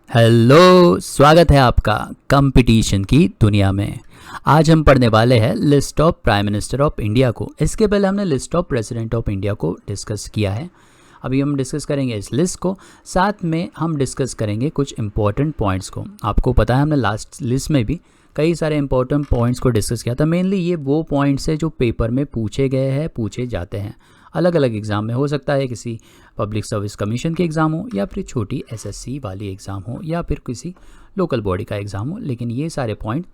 Hello, स्वागत है आपका कंपटीशन की दुनिया में। आज हम पढ़ने वाले हैं list of prime minister of India को। इसके पहले हमने list of president of India को डिस्कस किया है। अभी हम डिस्कस करेंगे इस लिस्ट को, साथ में हम डिस्कस करेंगे कुछ इंपॉर्टेंट पॉइंट्स को। आपको पता है हमने लास्ट लिस्ट में भी कई सारे इंपॉर्टेंट पॉइंट्स को डिस्कस किया था। मेनली ये वो पॉइंट्स है जो पेपर में पूछे गए हैं, पूछे जाते हैं। अलग अलग एग्ज़ाम में हो सकता है, किसी पब्लिक सर्विस कमीशन के एग्ज़ाम हो, या फिर छोटी एसएससी वाली एग्ज़ाम हो, या फिर किसी लोकल बॉडी का एग्ज़ाम हो। लेकिन ये सारे पॉइंट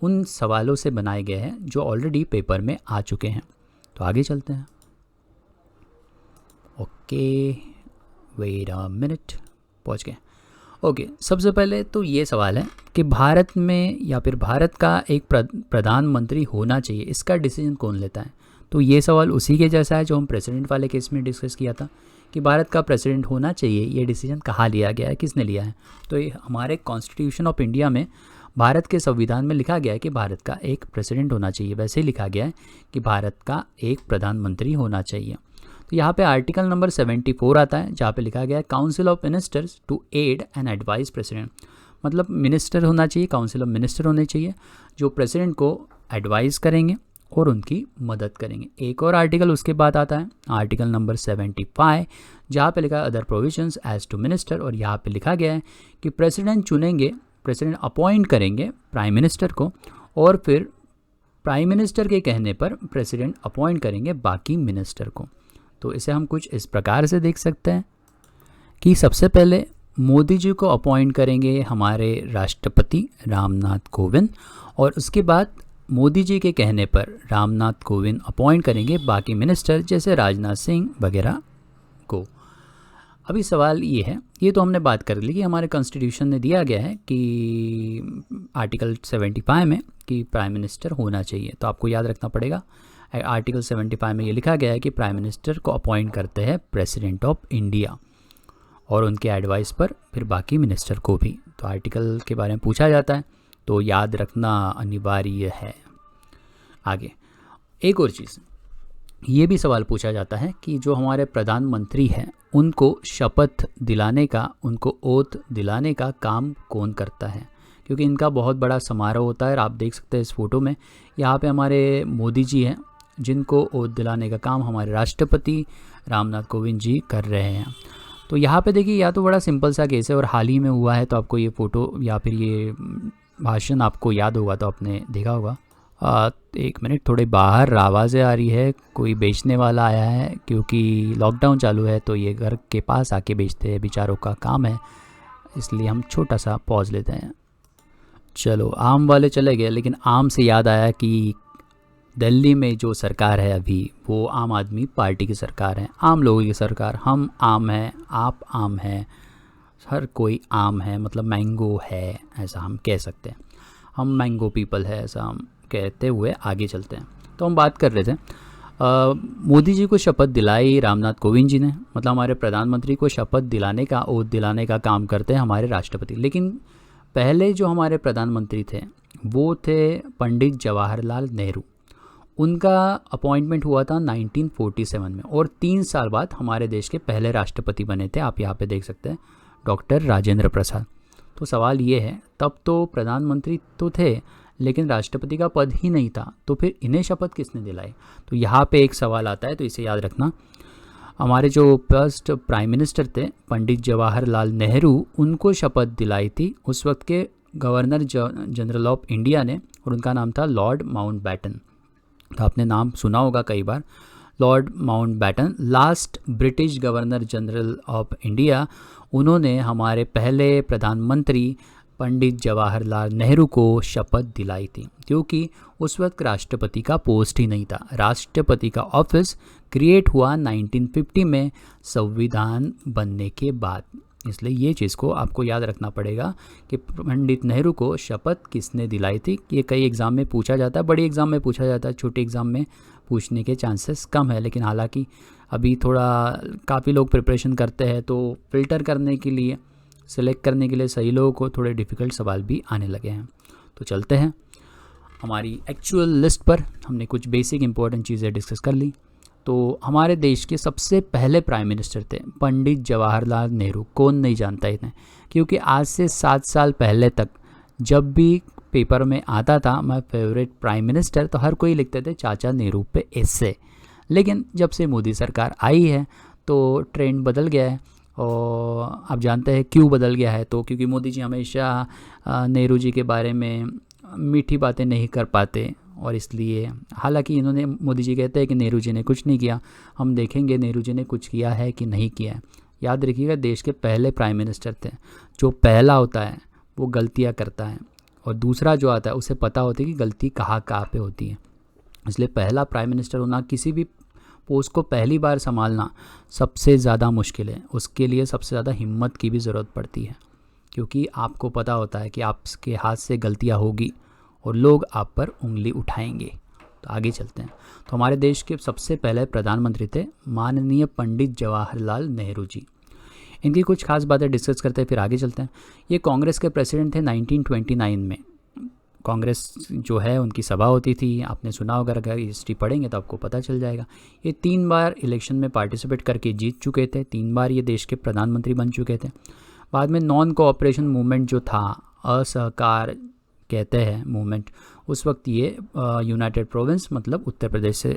उन सवालों से बनाए गए हैं जो ऑलरेडी पेपर में आ चुके हैं। तो आगे चलते हैं। ओके, वेट अ मिनट, पहुँच गए। ओके, सबसे पहले तो ये सवाल है कि भारत में या फिर भारत का एक प्रधानमंत्री होना चाहिए, इसका डिसीजन कौन लेता है। तो ये सवाल उसी के जैसा है जो हम प्रेसिडेंट वाले केस में डिस्कस किया था कि भारत का प्रेसिडेंट होना चाहिए, ये डिसीजन कहाँ लिया गया है, किसने लिया है। तो ये हमारे कॉन्स्टिट्यूशन ऑफ इंडिया में, भारत के संविधान में लिखा गया है कि भारत का एक प्रेसिडेंट होना चाहिए। वैसे ही लिखा गया है कि भारत का एक प्रधानमंत्री होना चाहिए। तो यहाँ पे आर्टिकल नंबर 74 आता है, जहाँ पे लिखा गया है council of ministers to aid and advice president. मतलब मिनिस्टर होना चाहिए, काउंसिल ऑफ मिनिस्टर होने चाहिए जो प्रेसिडेंट को एडवाइस करेंगे और उनकी मदद करेंगे। एक और आर्टिकल उसके बाद आता है, आर्टिकल नंबर 75, जहाँ पे लिखा है other provisions as to minister. और यहाँ पे लिखा गया है कि प्रेसिडेंट चुनेंगे, प्रेसिडेंट अपॉइंट करेंगे प्राइम मिनिस्टर को, और फिर प्राइम मिनिस्टर के कहने पर प्रेसिडेंट अपॉइंट करेंगे बाकी मिनिस्टर को। तो इसे हम कुछ इस प्रकार से देख सकते हैं कि सबसे पहले मोदी जी को अपॉइंट करेंगे हमारे राष्ट्रपति रामनाथ कोविंद, और उसके बाद मोदी जी के कहने पर रामनाथ कोविंद अपॉइंट करेंगे बाकी मिनिस्टर जैसे राजनाथ सिंह वगैरह को। अभी सवाल ये है, ये तो हमने बात कर ली कि हमारे कॉन्स्टिट्यूशन ने दिया गया है कि आर्टिकल 75 में कि प्राइम मिनिस्टर होना चाहिए। तो आपको याद रखना पड़ेगा, आर्टिकल 75 में ये लिखा गया है कि प्राइम मिनिस्टर को अपॉइंट करते हैं प्रेसिडेंट ऑफ इंडिया, और उनके एडवाइस पर फिर बाकी मिनिस्टर को भी। तो आर्टिकल के बारे में पूछा जाता है, तो याद रखना अनिवार्य है। आगे एक और चीज़, ये भी सवाल पूछा जाता है कि जो हमारे प्रधानमंत्री हैं उनको शपथ दिलाने का, उनको ओथ दिलाने का काम कौन करता है, क्योंकि इनका बहुत बड़ा समारोह होता है। आप देख सकते हैं इस फोटो में, यहाँ पे हमारे मोदी जी हैं जिनको ओथ दिलाने का काम हमारे राष्ट्रपति रामनाथ कोविंद जी कर रहे हैं। तो यहाँ पे देखिए, या तो बड़ा सिंपल सा केस है और हाल ही में हुआ है, तो आपको ये फ़ोटो या फिर ये भाषण आपको याद होगा, तो आपने देखा होगा। एक मिनट, थोड़े बाहर आवाज़ें आ रही है, कोई बेचने वाला आया है, क्योंकि लॉकडाउन चालू है तो ये घर के पास आके बेचते हैं, बेचारों का काम है, इसलिए हम छोटा सा पॉज लेते हैं। चलो, आम वाले चले गए, लेकिन आम से याद आया कि दिल्ली में जो सरकार है अभी, वो आम आदमी पार्टी की सरकार है, आम लोगों की सरकार। हम आम हैं, आप आम हैं, हर कोई आम है, मतलब मैंगो है, ऐसा हम कह सकते हैं। हम मैंगो पीपल है, ऐसा हम कहते हुए आगे चलते हैं। तो हम बात कर रहे थे, मोदी जी को शपथ दिलाई रामनाथ कोविंद जी ने, मतलब हमारे प्रधानमंत्री को शपथ दिलाने का, ओथ दिलाने का काम करते हैं हमारे राष्ट्रपति। लेकिन पहले जो हमारे प्रधानमंत्री थे वो थे पंडित जवाहरलाल नेहरू। उनका अपॉइंटमेंट हुआ था 1947 में, और 3 साल बाद हमारे देश के पहले राष्ट्रपति बने थे, आप यहाँ पे देख सकते हैं, डॉक्टर राजेंद्र प्रसाद। तो सवाल ये है, तब तो प्रधानमंत्री तो थे लेकिन राष्ट्रपति का पद ही नहीं था, तो फिर इन्हें शपथ किसने दिलाई। तो यहाँ पे एक सवाल आता है, तो इसे याद रखना। हमारे जो फर्स्ट प्राइम मिनिस्टर थे पंडित जवाहरलाल नेहरू, उनको शपथ दिलाई थी उस वक्त के गवर्नर जनरल ऑफ इंडिया ने, और उनका नाम था लॉर्ड माउंटबेटन। तो आपने नाम सुना होगा कई बार, lord Mountbatten, last British governor general of India. उन्होंने हमारे पहले प्रधानमंत्री पंडित जवाहरलाल नेहरू को शपथ दिलाई थी, क्योंकि उस वक्त राष्ट्रपति का पोस्ट ही नहीं था। राष्ट्रपति का ऑफिस क्रिएट हुआ 1950 में संविधान बनने के बाद, इसलिए ये चीज़ को आपको याद रखना पड़ेगा कि पंडित नेहरू को शपथ किसने दिलाई थी। ये कई एग्ज़ाम में पूछा जाता है, बड़ी एग्ज़ाम में पूछा जाता है, छोटे एग्ज़ाम में पूछने के चांसेस कम है। लेकिन हालांकि अभी थोड़ा काफ़ी लोग प्रिपरेशन करते हैं, तो फिल्टर करने के लिए, सेलेक्ट करने के लिए सही लोगों को थोड़े डिफ़िकल्ट सवाल भी आने लगे हैं। तो चलते हैं हमारी एक्चुअल लिस्ट पर। हमने कुछ बेसिक इंपॉर्टेंट चीज़ें डिस्कस कर ली। तो हमारे देश के सबसे पहले प्राइम मिनिस्टर थे पंडित जवाहरलाल नेहरू। कौन नहीं जानता इन्हें, क्योंकि आज से 7 साल पहले तक जब भी पेपर में आता था माय फेवरेट प्राइम मिनिस्टर, तो हर कोई लिखते थे चाचा नेहरू पे ऐसे। लेकिन जब से मोदी सरकार आई है तो ट्रेंड बदल गया है। और आप जानते हैं क्यों बदल गया है, तो क्योंकि मोदी जी हमेशा नेहरू जी के बारे में मीठी बातें नहीं कर पाते, और इसलिए हालांकि इन्होंने, मोदी जी कहते हैं कि नेहरू जी ने कुछ नहीं किया, हम देखेंगे नेहरू जी ने कुछ किया है कि नहीं किया है। याद रखिएगा, देश के पहले प्राइम मिनिस्टर थे। जो पहला होता है वो गलतियां करता है, और दूसरा जो आता है उसे पता होती है कि गलती कहाँ कहाँ पे होती है। इसलिए पहला प्राइम मिनिस्टर होना, किसी भी पोस्ट को पहली बार संभालना सबसे ज़्यादा मुश्किल है। उसके लिए सबसे ज़्यादा हिम्मत की भी ज़रूरत पड़ती है, क्योंकि आपको पता होता है कि आपके हाथ से गलतियाँ होगी और लोग आप पर उंगली उठाएंगे। तो आगे चलते हैं। तो हमारे देश के सबसे पहले प्रधानमंत्री थे माननीय पंडित जवाहरलाल नेहरू जी। इनकी कुछ खास बातें डिस्कस करते हैं, फिर आगे चलते हैं। ये कांग्रेस के प्रेसिडेंट थे 1929 में। कांग्रेस जो है उनकी सभा होती थी, आपने सुना होगा, अगर हिस्ट्री पढ़ेंगे तो आपको पता चल जाएगा। ये 3 बार इलेक्शन में पार्टिसिपेट करके जीत चुके थे, 3 बार ये देश के प्रधानमंत्री बन चुके थे। बाद में नॉन कोऑपरेशन मूवमेंट जो था, असहकार कहते हैं मूवमेंट, उस वक्त ये यूनाइटेड प्रोविंस मतलब उत्तर प्रदेश से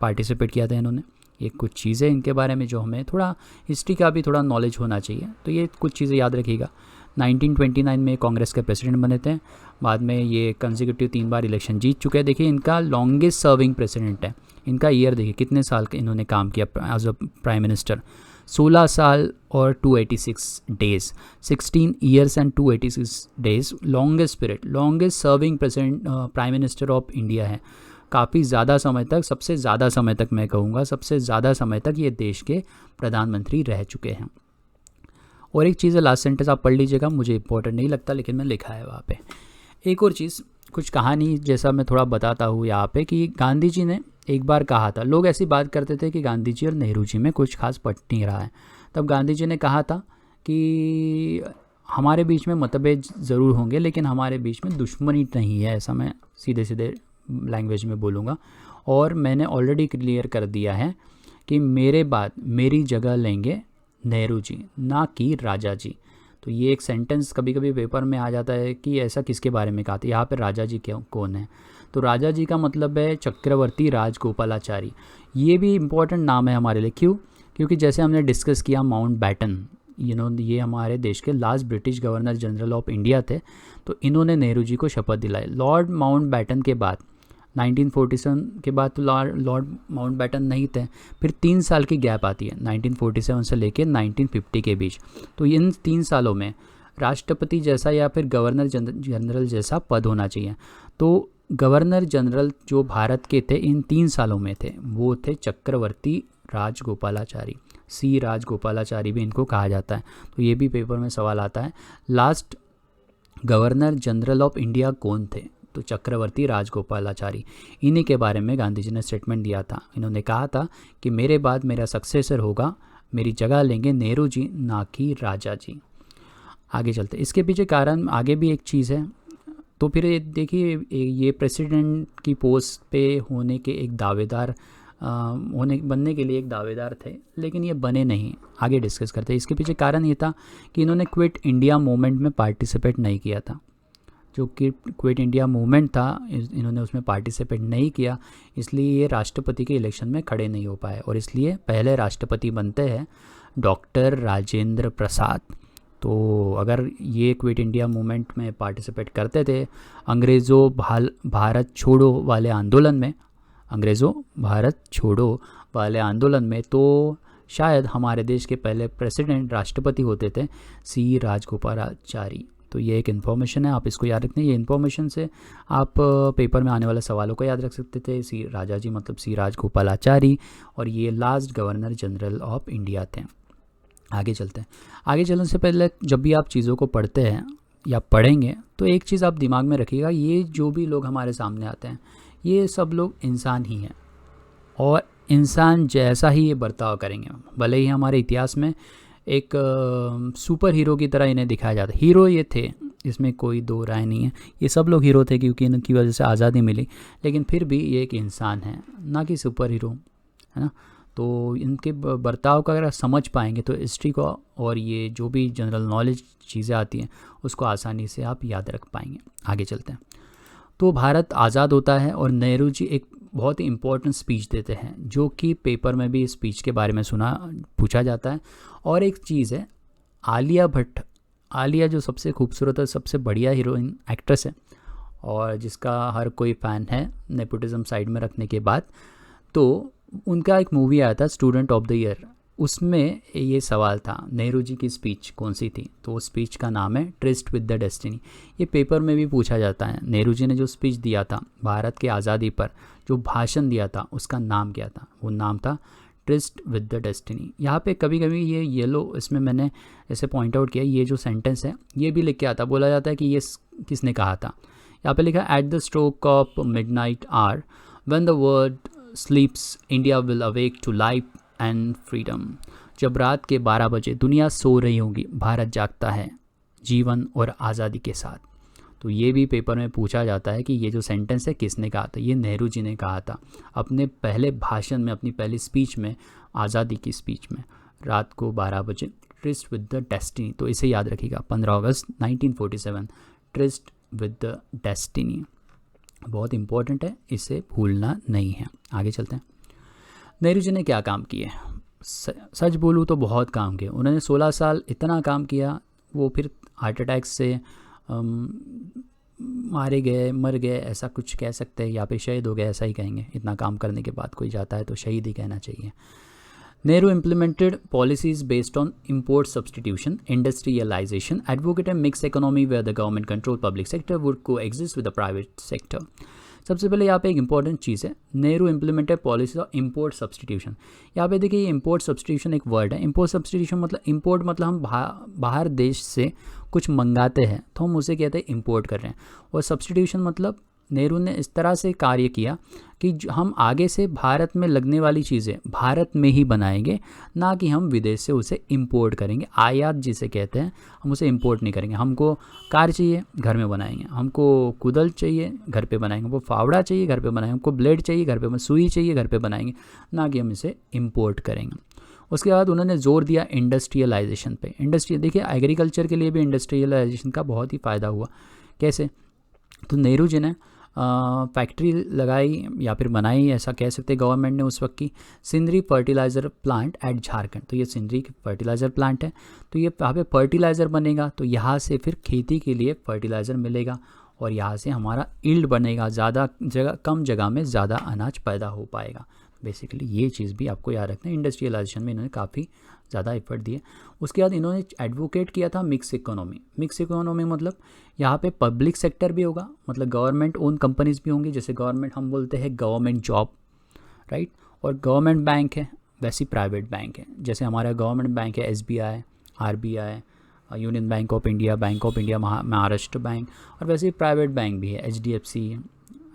पार्टिसिपेट किया था इन्होंने। ये कुछ चीज़ें इनके बारे में जो हमें थोड़ा हिस्ट्री का भी थोड़ा नॉलेज होना चाहिए, तो ये कुछ चीज़ें याद रखिएगा। 1929 में कांग्रेस के प्रेसिडेंट बने थे। बाद में ये कंसेक्यूटिव 3 बार इलेक्शन जीत चुके हैं। देखिए इनका लॉन्गेस्ट सर्विंग प्रेसिडेंट है। इनका ईयर देखिए कितने साल के इन्होंने काम किया एज अ प्राइम मिनिस्टर, 16 साल और 286 days, 16 years and 286 days. Longest period, longest serving president prime minister of India है। काफ़ी ज़्यादा समय तक, सबसे ज़्यादा समय तक मैं कहूँगा, सबसे ज़्यादा समय तक ये देश के प्रधानमंत्री रह चुके हैं। और एक चीज़ है, लास्ट सेंटेंस आप पढ़ लीजिएगा, मुझे इंपॉर्टेंट नहीं लगता लेकिन मैं लिखा है वहाँ पे। एक और चीज़, कुछ कहानी जैसा मैं थोड़ा बताता हूँ यहाँ पे, कि गांधी जी ने एक बार कहा था, लोग ऐसी बात करते थे कि गांधी जी और नेहरू जी में कुछ खास पट नहीं रहा है। तब गांधी जी ने कहा था कि हमारे बीच में मतभेद ज़रूर होंगे लेकिन हमारे बीच में दुश्मनी नहीं है, ऐसा मैं सीधे सीधे लैंग्वेज में बोलूँगा। और मैंने ऑलरेडी क्लियर कर दिया है कि मेरे बाद मेरी जगह लेंगे नेहरू जी, ना कि राजा जी। तो ये एक सेंटेंस कभी कभी पेपर में आ जाता है कि ऐसा किसके बारे में कहा था, यहाँ पे राजा जी क्यों कौन है, तो राजा जी का मतलब है चक्रवर्ती राजगोपालाचारी। ये भी इम्पोर्टेंट नाम है हमारे लिए, क्यों? क्योंकि जैसे हमने डिस्कस किया माउंट बैटन, ये हमारे देश के last British governor general of India थे, तो इन्होंने नेहरू जी को शपथ दिलाई। लॉर्ड माउंट बैटन के बाद 1947 के बाद तो लॉर्ड माउंट बैटन नहीं थे, फिर 3 साल की गैप आती है 1947 से लेकर 1950 के बीच। तो इन 3 सालों में राष्ट्रपति जैसा या फिर गवर्नर जनरल जैसा पद होना चाहिए। तो गवर्नर जनरल जो भारत के थे इन 3 सालों में थे वो थे चक्रवर्ती राजगोपालाचारी, सी राजगोपालाचारी भी इनको कहा जाता है। तो ये भी पेपर में सवाल आता है, last governor general of India कौन थे, तो चक्रवर्ती राजगोपालाचारी। इन्हीं के बारे में गांधी जी ने स्टेटमेंट दिया था। इन्होंने कहा था कि मेरे बाद मेरा सक्सेसर होगा, मेरी जगह लेंगे नेहरू जी, ना कि राजा जी। आगे चलते, इसके पीछे कारण आगे भी एक चीज़ है। तो फिर देखिए ये प्रेसिडेंट की पोस्ट पे होने के एक दावेदार बनने के लिए एक दावेदार थे, लेकिन ये बने नहीं। आगे डिस्कस करते हैं। इसके पीछे कारण ये था कि इन्होंने क्विट इंडिया मूवमेंट में पार्टिसिपेट नहीं किया था। जो कि क्विट इंडिया मूवमेंट था, इन्होंने उसमें पार्टिसिपेट नहीं किया, इसलिए ये राष्ट्रपति के इलेक्शन में खड़े नहीं हो पाए, और इसलिए पहले राष्ट्रपति बनते हैं डॉक्टर राजेंद्र प्रसाद। तो अगर ये क्विट इंडिया मूवमेंट में पार्टिसिपेट करते थे, अंग्रेज़ों भारत छोड़ो वाले आंदोलन में, अंग्रेज़ों भारत छोड़ो वाले आंदोलन में, तो शायद हमारे देश के पहले प्रेसिडेंट राष्ट्रपति होते थे सी राजगोपालाचारी। तो ये एक इन्फॉर्मेशन है, आप इसको याद रखते हैं। ये इन्फॉर्मेशन से आप पेपर में आने वाले सवालों को याद रख सकते थे। सी राजा जी मतलब सी राजगोपालाचारी, और ये last governor general of India थे। आगे चलते हैं। आगे चलने से पहले जब भी आप चीज़ों को पढ़ते हैं या पढ़ेंगे तो एक चीज़ आप दिमाग में रखिएगा, ये जो भी लोग हमारे सामने आते हैं ये सब लोग इंसान ही हैं, और इंसान जैसा ही ये बर्ताव करेंगे। भले ही हमारे इतिहास में एक सुपर हीरो की तरह इन्हें दिखाया जाता है, हीरो ये थे, इसमें कोई दो राय नहीं है, ये सब लोग हीरो थे क्योंकि इनकी वजह से आज़ादी मिली, लेकिन फिर भी ये एक इंसान है, ना कि सुपर हीरो। है ना। तो इनके बर्ताव का अगर समझ पाएंगे तो हिस्ट्री को और ये जो भी जनरल नॉलेज चीज़ें आती हैं उसको आसानी से आप याद रख पाएंगे। आगे चलते हैं। तो भारत आज़ाद होता है और नेहरू जी एक बहुत ही इम्पोर्टेंट स्पीच देते हैं, जो कि पेपर में भी इस स्पीच के बारे में पूछा जाता है। और एक चीज़ है, आलिया भट्ट, आलिया जो सबसे खूबसूरत और सबसे बढ़िया हीरोइन एक्ट्रेस है और जिसका हर कोई फ़ैन है नेपोटिज्म साइड में रखने के बाद, तो उनका एक मूवी आया था स्टूडेंट ऑफ द ईयर, उसमें ये सवाल था नेहरू जी की स्पीच कौन सी थी, तो उस स्पीच का नाम है ट्रिस्ट विद द डेस्टिनी। ये पेपर में भी पूछा जाता है, नेहरू जी ने जो स्पीच दिया था भारत के आज़ादी पर, जो भाषण दिया था उसका नाम क्या था, वो नाम था ट्रिस्ट विद द डेस्टिनी। यहाँ पे कभी कभी ये येलो, इसमें मैंने ऐसे पॉइंट आउट किया, ये जो सेंटेंस है ये भी लिख के आता, बोला जाता है कि ये किसने कहा था। यहाँ पे लिखा at the stroke of midnight hour when the world sleeps India will awake to life and freedom. जब रात के 12 बजे दुनिया सो रही होगी, भारत जागता है जीवन और आज़ादी के साथ। तो ये भी पेपर में पूछा जाता है कि ये जो सेंटेंस है किसने कहा था, ये नेहरू जी ने कहा था अपने पहले भाषण में, अपनी पहली स्पीच में, आज़ादी की स्पीच में, रात को 12 बजे, ट्रिस्ट विद द डेस्टिनी। तो इसे याद रखिएगा, 15 अगस्त 1947, ट्रिस्ट विद द डेस्टिनी, बहुत इंपॉर्टेंट है, इसे भूलना नहीं है। आगे चलते हैं। नेहरू जी ने क्या काम किए, सच बोलूँ तो बहुत काम किए उन्होंने। 16 साल इतना काम किया, वो फिर हार्ट अटैक से मारे गए, मर गए, ऐसा कुछ कह सकते हैं, या फिर शहीद हो गए, ऐसा ही कहेंगे। इतना काम करने के बाद कोई जाता है तो शहीद ही कहना चाहिए। Nehru implemented policies based on import substitution, industrialization, advocate a mixed economy where the government controlled public sector would coexist with the private sector. सबसे पहले यहाँ पे एक इंपॉर्टेंट चीज़ है, Nehru implemented policy of import substitution. यहाँ पे देखिए, ये इम्पोर्ट सब्सटीट्यूशन एक वर्ड है। इम्पोर्ट सब्सटीट्यूशन मतलब, इम्पोर्ट मतलब हम बाहर देश से कुछ मंगाते हैं तो हम उसे कहते हैं इम्पोर्ट कर रहे हैं, और सब्सटीट्यूशन मतलब नेहरू ने इस तरह से कार्य किया कि हम आगे से भारत में लगने वाली चीज़ें भारत में ही बनाएंगे, ना कि हम विदेश से उसे इंपोर्ट करेंगे। आयात जिसे कहते हैं, हम उसे इंपोर्ट नहीं करेंगे। हमको कार चाहिए, घर में बनाएंगे। हमको कुदल चाहिए, घर पे बनाएंगे। हमको फावड़ा चाहिए, घर पे बनाएंगे। हमको ब्लेड चाहिए, घर पे, सुई चाहिए, घर पे बनाएंगे, ना कि हम इसे इंपोर्ट करेंगे। उसके बाद उन्होंने जोर दिया इंडस्ट्रियलाइजेशन पे। इंडस्ट्री, देखिए एग्रीकल्चर के लिए भी इंडस्ट्रियलाइजेशन का बहुत ही फ़ायदा हुआ। कैसे? तो नेहरू जी ने फैक्ट्री लगाई या फिर बनाई, ऐसा कह सकते हैं गवर्नमेंट ने उस वक्त की, Sindri fertiliser plant at Jharkhand. तो ये सिंदरी फर्टिलाइज़र प्लांट है, तो ये यहाँ पे फर्टिलाइज़र बनेगा, तो यहाँ से फिर खेती के लिए फर्टिलाइज़र मिलेगा और यहाँ से हमारा यील्ड बनेगा, ज़्यादा जगह, कम जगह में ज़्यादा अनाज पैदा हो पाएगा। बेसिकली ये चीज़ भी आपको याद रखना है। इंडस्ट्रियलाइजेशन में इन्होंने काफ़ी ज़्यादा एफर्ट दिए। उसके बाद इन्होंने एडवोकेट किया था मिक्स इकोनॉमी। मिक्स इकोनॉमी मतलब यहाँ पे पब्लिक सेक्टर भी होगा, मतलब गवर्नमेंट ओन कंपनीज भी होंगी, जैसे गवर्नमेंट हम बोलते हैं गवर्नमेंट जॉब, राइट, और गवर्नमेंट बैंक है, वैसे प्राइवेट बैंक है। जैसे हमारा गवर्नमेंट बैंक है SBI, RBI, union bank of India, bank of India, Maharashtra bank, और वैसे प्राइवेट बैंक भी है HDFC,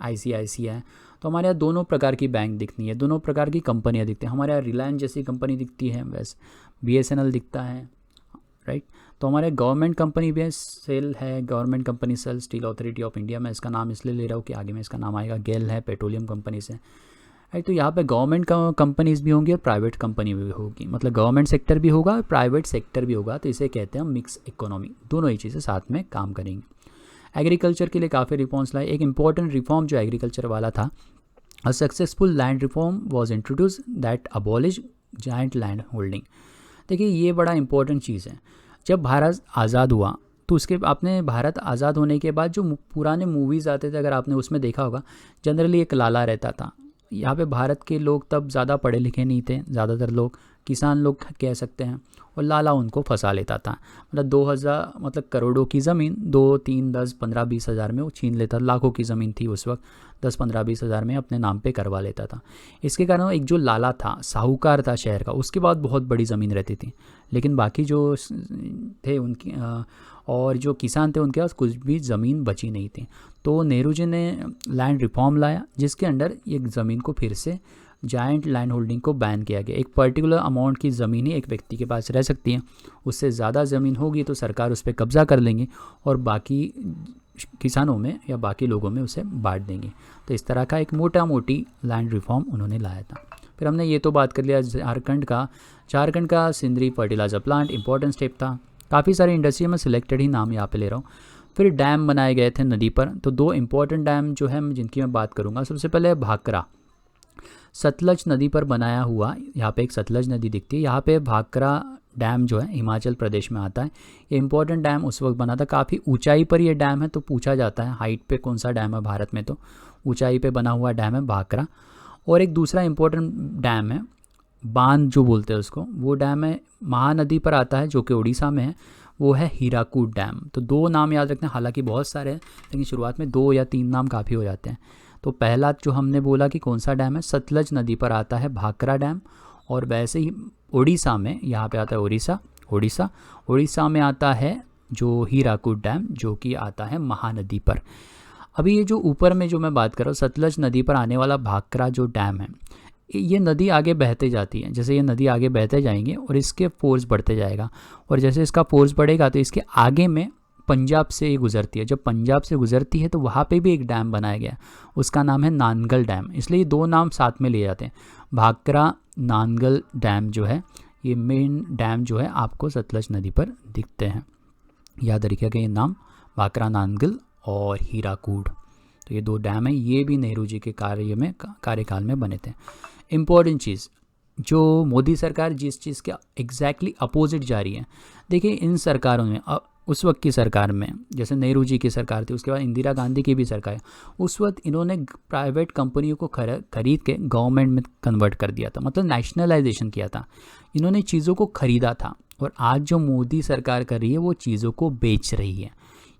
ICICI। तो हमारे यहाँ दोनों प्रकार की बैंक दिखती है, दोनों प्रकार की कंपनियाँ दिखती हैं। हमारे यहाँ रिलायंस जैसी कंपनी दिखती है, वैसे BSNL दिखता है, राइट। तो हमारे गवर्नमेंट कंपनी भी है, सेल है, government company SAIL, steel authority of India. मैं इसका नाम इसलिए ले रहा हूँ कि आगे में इसका नाम आएगा। गेल है, पेट्रोलियम कंपनी से, राइट। तो यहाँ पे गवर्नमेंट कंपनीज भी होंगी और प्राइवेट कंपनी भी होगी, मतलब गवर्नमेंट सेक्टर भी होगा और प्राइवेट सेक्टर भी होगा। तो इसे कहते हैं मिक्स इकोनॉमी, दोनों ही चीज़ें साथ में काम करेंगी। एग्रीकल्चर के लिए काफ़ी रिफॉर्म्स लाए। एक इंपॉर्टेंट रिफॉर्म जो एग्रीकल्चर वाला था, a successful land reform was introduce that abolish giant land holding. देखिए ये बड़ा इंपॉर्टेंट चीज़ है। जब भारत आज़ाद हुआ तो उसके आपने भारत आज़ाद होने के बाद जो पुराने मूवीज़ आते थे, अगर आपने उसमें देखा होगा, जनरली एक लाला रहता था। यहाँ पे भारत के लोग तब ज़्यादा पढ़े लिखे नहीं थे, ज़्यादातर लोग किसान लोग कह सकते हैं, और लाला उनको फंसा लेता था। मतलब 2000 मतलब करोड़ों की ज़मीन 2, 3, 10, 15, 20 हज़ार में वो छीन लेता। लाखों की ज़मीन थी उस वक्त, 10, 15, 20 हज़ार में अपने नाम पे करवा लेता था। इसके कारण एक जो लाला था, साहूकार था शहर का, उसके बाद बहुत बड़ी ज़मीन रहती थी, लेकिन बाकी जो थे उनकी और जो किसान थे उनके पास कुछ भी ज़मीन बची नहीं थी। तो नेहरू जी ने लैंड रिफॉर्म लाया, जिसके अंडर एक ज़मीन को फिर से जायंट लैंड होल्डिंग को बैन किया गया। एक पर्टिकुलर अमाउंट की ज़मीन ही एक व्यक्ति के पास रह सकती है, उससे ज़्यादा ज़मीन होगी तो सरकार उस पर कब्ज़ा कर लेंगी और बाकी किसानों में या बाकी लोगों में उसे बांट देंगे। तो इस तरह का एक मोटा मोटी लैंड रिफॉर्म उन्होंने लाया था। फिर हमने ये तो बात कर लिया झारखंड का Sindri fertiliser plant important step था। काफ़ी सारी इंडस्ट्री में सिलेक्टेड ही नाम यहाँ पे ले रहा हूँ। फिर डैम बनाए गए थे नदी पर, तो 2 इंपॉर्टेंट डैम जो है जिनकी मैं बात करूँगा, सबसे पहले भाखरा, सतलज नदी पर बनाया हुआ, यहाँ पे एक सतलज नदी दिखती है, यहाँ पे भाखरा डैम जो है हिमाचल प्रदेश में आता है। ये इंपॉर्टेंट डैम उस वक्त बना था, काफ़ी ऊंचाई पर ये डैम है, तो पूछा जाता है हाइट पे कौन सा डैम है भारत में, तो ऊंचाई पे बना हुआ डैम है भाखरा। और एक दूसरा इंपॉर्टेंट डैम है बांध जो बोलते हैं उसको, वो डैम है महानदी पर आता है जो कि उड़ीसा में है, वो है हीराकूद डैम। तो 2 नाम याद रखना, हालांकि बहुत सारे हैं लेकिन शुरुआत में 2 या 3 नाम काफ़ी हो जाते हैं। तो पहला जो हमने बोला कि कौन सा डैम है, सतलज नदी पर आता है भाखरा डैम, और वैसे ही उड़ीसा में यहाँ पे आता है उड़ीसा में आता है जो हीराकूद डैम, जो कि आता है महानदी पर। अभी ये जो ऊपर में जो मैं बात कर रहा हूँ, सतलज नदी पर आने वाला भाखरा जो डैम है, ये नदी आगे बहते जाती है, जैसे ये नदी आगे बहते जाएंगे और इसके फोर्स बढ़ते जाएगा, और जैसे इसका फोर्स बढ़ेगा तो इसके आगे में पंजाब से ये गुजरती है। जब पंजाब से गुजरती है तो वहाँ पे भी एक डैम बनाया गया, उसका नाम है नानगल डैम। इसलिए 2 नाम साथ में लिए जाते हैं, भाखरा नानगल डैम जो है, ये मेन डैम जो है आपको सतलज नदी पर दिखते हैं। याद रखिएगा ये नाम, भाखरा नानगल और हीराकूड, तो ये 2 डैम है, ये भी नेहरू जी के कार्यकाल में बने थे। इम्पोर्टेंट चीज़, जो मोदी सरकार जिस चीज़ के एग्जैक्टली अपोजिट जा रही है, देखिए इन सरकारों में उस वक्त की सरकार में, जैसे नेहरू जी की सरकार थी, उसके बाद इंदिरा गांधी की भी सरकार है, उस वक्त इन्होंने प्राइवेट कंपनियों को खरीद के गवर्नमेंट में कन्वर्ट कर दिया था, मतलब नेशनलाइजेशन किया था, इन्होंने चीज़ों को खरीदा था। और आज जो मोदी सरकार कर रही है वो चीज़ों को बेच रही है,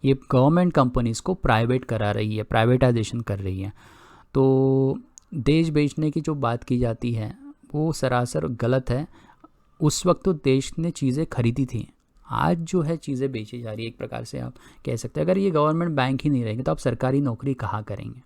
ये गवर्नमेंट कंपनीज़ को प्राइवेट करा रही है, प्राइवेटाइजेशन कर रही है। तो देश बेचने की जो बात की जाती है वो सरासर गलत है। उस वक्त तो देश ने चीज़ें खरीदी थी, आज जो है चीज़ें बेची जा रही है, एक प्रकार से आप कह सकते हैं। अगर ये गवर्नमेंट बैंक ही नहीं रहेंगे तो आप सरकारी नौकरी कहाँ करेंगे,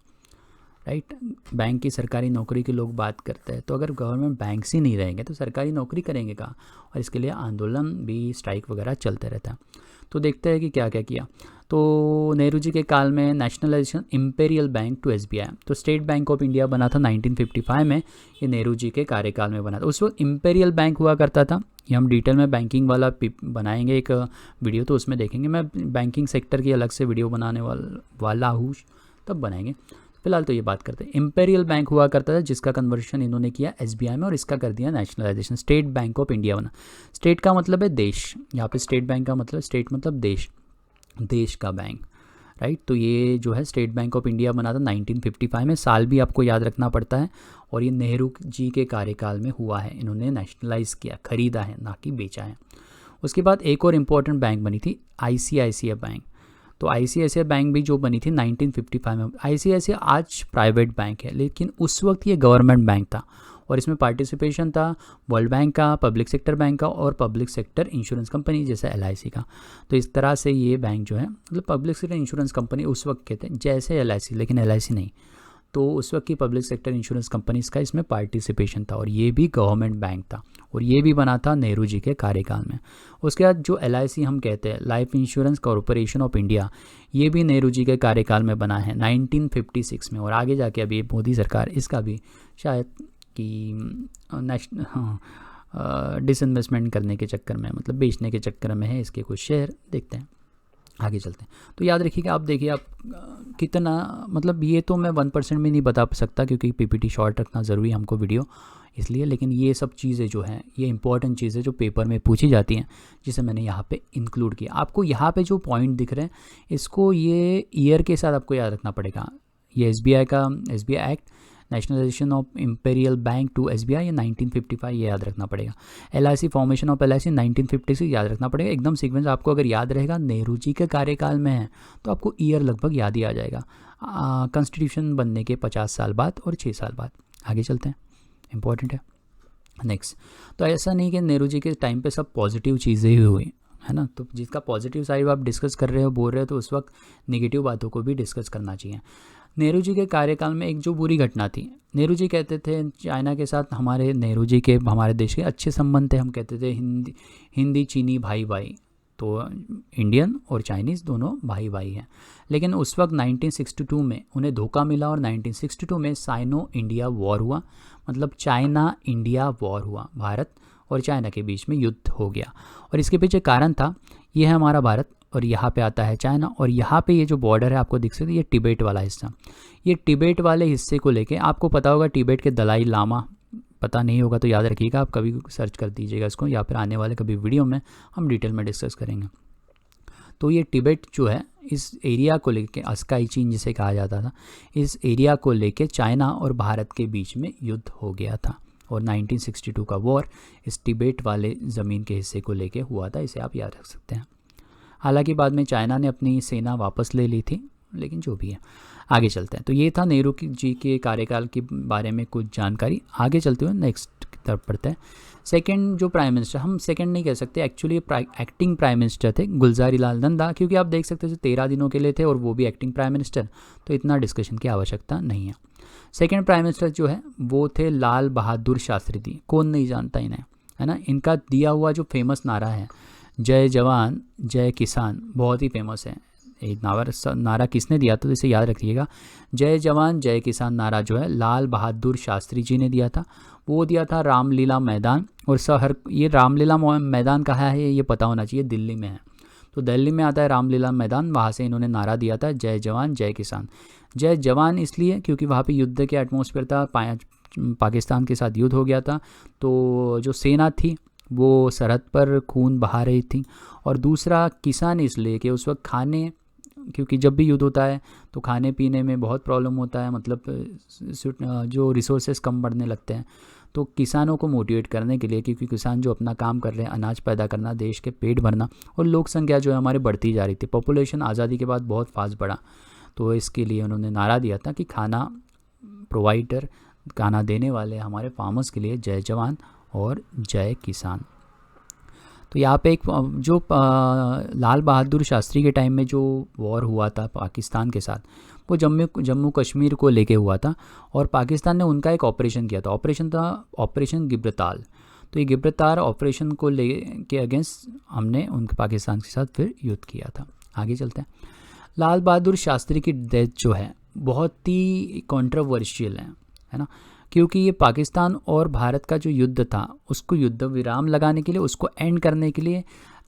राइट? बैंक की सरकारी नौकरी की लोग बात करते हैं, तो अगर गवर्नमेंट बैंक्स ही नहीं रहेंगे तो सरकारी नौकरी करेंगे कहाँ? और इसके लिए आंदोलन भी, स्ट्राइक वगैरह चलते रहता है। तो देखते हैं कि क्या क्या किया। तो नेहरू जी के काल में nationalisation imperial bank to SBI, तो स्टेट बैंक ऑफ इंडिया बना था 1955 में, ये नेहरू जी के कार्यकाल में बना था। उस वक्त इंपीरियल बैंक हुआ करता था, ये हम डिटेल में बैंकिंग वाला बनाएंगे एक वीडियो, तो उसमें देखेंगे। मैं बैंकिंग सेक्टर की अलग से वीडियो बनाने वाला हूँ, तब बनाएंगे। फिलहाल तो ये बात करते हैं, इंपीरियल बैंक हुआ करता था जिसका कन्वर्शन इन्होंने किया एसबीआई में, और इसका कर दिया nationalisation, state Bank of India बना। स्टेट का मतलब है देश, यहाँ पे स्टेट बैंक का मतलब, स्टेट मतलब देश का बैंक, राइट? तो ये जो है स्टेट बैंक ऑफ इंडिया बना था 1955 में, साल भी आपको याद रखना पड़ता है। और ये नेहरू जी के कार्यकाल में हुआ है, इन्होंने नेशनलाइज किया, खरीदा है, ना कि बेचा है। उसके बाद एक और इम्पोर्टेंट बैंक बनी थी आईसीआईसीआई बैंक, तो आईसीआईसीआई बैंक भी जो बनी थी 1955 में। आईसीआईसीआई आज प्राइवेट बैंक है, लेकिन उस वक्त ये गवर्नमेंट बैंक था, और इसमें पार्टिसिपेशन था वर्ल्ड बैंक का, पब्लिक सेक्टर बैंक का, और पब्लिक सेक्टर इंश्योरेंस कंपनी जैसे एलआईसी का। तो इस तरह से ये बैंक जो है, मतलब पब्लिक सेक्टर इंश्योरेंस कंपनी उस वक्त के थे जैसे एलआईसी, लेकिन एलआईसी नहीं, तो उस वक्त की पब्लिक सेक्टर इंश्योरेंस कंपनीज का इसमें पार्टिसिपेशन था, और ये भी गवर्नमेंट बैंक था, और ये भी बना था नेहरू जी के कार्यकाल में। उसके बाद जो एलआईसी हम कहते हैं, life insurance corporation of India, ये भी नेहरू जी के कार्यकाल में बना है 1956 में, और आगे जाके अभी मोदी सरकार इसका भी शायद कि डिसइन्वेस्टमेंट करने के चक्कर में, मतलब बेचने के चक्कर में है इसके कुछ शेयर। देखते हैं, आगे चलते हैं। तो याद रखिएगा, आप देखिए आप कितना, मतलब ये तो मैं 1% भी नहीं बता सकता क्योंकि पीपीटी शॉर्ट रखना ज़रूरी है हमको वीडियो, इसलिए। लेकिन ये सब चीज़ें जो हैं, ये इंपॉर्टेंट चीज़ें जो पेपर में पूछी जाती हैं, जिसे मैंने यहाँ पे इंक्लूड किया। आपको यहाँ पे जो पॉइंट दिख रहे हैं, इसको ये ईयर के साथ आपको याद रखना पड़ेगा। ये एसबीआई का, SBI act, nationalisation of imperial bank to SBI, ये 1955, ये याद रखना पड़ेगा। एलआईसी, फॉर्मेशन ऑफ एलआईसी 1956 याद रखना पड़ेगा। एकदम सीक्वेंस आपको अगर याद रहेगा, नेहरू जी के कार्यकाल में है तो आपको ईयर लगभग याद ही आ जाएगा। कॉन्स्टिट्यूशन बनने के 50 साल बाद और 6 साल बाद। आगे चलते हैं, इंपॉर्टेंट है। नेक्स्ट, तो ऐसा नहीं कि नेहरू जी के टाइम पे सब पॉजिटिव चीज़ें ही हुई, है ना? तो जिसका पॉजिटिव साइड आप डिस्कस कर रहे हो, बोल रहे हो, तो उस वक्त नेगेटिव बातों को भी डिस्कस करना चाहिए। नेहरू जी के कार्यकाल में एक जो बुरी घटना थी, नेहरू जी कहते थे चाइना के साथ हमारे देश के अच्छे संबंध थे, हम कहते थे हिंदी चीनी भाई भाई, तो इंडियन और चाइनीज़ दोनों भाई भाई हैं। लेकिन उस वक्त 1962 में उन्हें धोखा मिला और 1962 में साइनो इंडिया वॉर हुआ, मतलब चाइना इंडिया वॉर हुआ, भारत और चाइना के बीच में युद्ध हो गया। और इसके पीछे कारण था, ये है हमारा भारत और यहाँ पे आता है चाइना, और यहाँ पे ये जो बॉर्डर है आपको दिख सकते है, ये तिब्बत वाला हिस्सा। ये तिब्बत वाले हिस्से को लेके आपको पता होगा, तिब्बत के दलाई लामा, पता नहीं होगा तो याद रखिएगा, आप कभी सर्च कर दीजिएगा इसको, या फिर आने वाले कभी वीडियो में हम डिटेल में डिस्कस करेंगे। तो ये तिब्बत जो है, इस एरिया को लेके, अस्काई चीन जिसे कहा जाता था, इस एरिया को लेके चाइना और भारत के बीच में युद्ध हो गया था। और 1962 का वॉर इस तिब्बत वाले ज़मीन के हिस्से को लेके हुआ था, इसे आप याद रख सकते हैं। हालांकि बाद में चाइना ने अपनी सेना वापस ले ली थी, लेकिन जो भी है, आगे चलते हैं। तो ये था नेहरू जी के कार्यकाल के बारे में कुछ जानकारी। आगे चलते हुए नेक्स्ट की तरफ पढ़ते हैं। सेकंड जो प्राइम मिनिस्टर, हम सेकंड नहीं कह सकते, एक्चुअली एक्टिंग प्राइम मिनिस्टर थे गुलजारी लाल नंदा, क्योंकि आप देख सकते थे 13 दिनों के लिए थे और वो भी एक्टिंग प्राइम मिनिस्टर, तो इतना डिस्कशन की आवश्यकता नहीं है। सेकंड प्राइम मिनिस्टर जो है वो थे लाल बहादुर शास्त्री थी, कौन नहीं जानता इन्हें, है ना। इनका दिया हुआ जो फेमस नारा है, जय जवान जय किसान, बहुत ही फेमस है। एक नारा किसने दिया था, तो इसे याद रखिएगा, जय जवान जय किसान नारा जो है लाल बहादुर शास्त्री जी ने दिया था। वो दिया था रामलीला मैदान, और शहर, ये रामलीला मैदान कहाँ है ये पता होना चाहिए, दिल्ली में है। तो दिल्ली में आता है रामलीला मैदान, वहाँ से इन्होंने नारा दिया था जय जवान जय किसान। जय जवान इसलिए क्योंकि वहाँ पे युद्ध के एटमॉस्फेयर था, पाकिस्तान के साथ युद्ध हो गया था, तो जो सेना थी वो सरहद पर खून बहा रही थी। और दूसरा किसान इसलिए कि उस वक्त खाने, क्योंकि जब भी युद्ध होता है तो खाने पीने में बहुत प्रॉब्लम होता है, मतलब जो रिसोर्सेज कम बढ़ने लगते हैं, तो किसानों को मोटिवेट करने के लिए, क्योंकि किसान जो अपना काम कर रहे हैं, अनाज पैदा करना, देश के पेट भरना, और लोक संख्या जो है हमारे बढ़ती जा रही थी, पॉपुलेशन आज़ादी के बाद बहुत फास्ट बढ़ा, तो इसके लिए उन्होंने नारा दिया था कि खाना प्रोवाइडर, खाना देने वाले हमारे फार्मर्स के लिए जय जवान और जय किसान। तो यहाँ पे एक जो लाल बहादुर शास्त्री के टाइम में जो वॉर हुआ था पाकिस्तान के साथ, वो जम्मू कश्मीर को लेके हुआ था, और पाकिस्तान ने उनका एक ऑपरेशन किया था, ऑपरेशन था ऑपरेशन गिब्रताल। तो ये गिब्रताल ऑपरेशन को ले के अगेंस्ट हमने उनके पाकिस्तान के साथ फिर युद्ध किया था। आगे चलते हैं। लाल बहादुर शास्त्री की डेथ जो है बहुत ही कॉन्ट्रोवर्शियल है ना, क्योंकि ये पाकिस्तान और भारत का जो युद्ध था, उसको युद्ध विराम लगाने के लिए, उसको एंड करने के लिए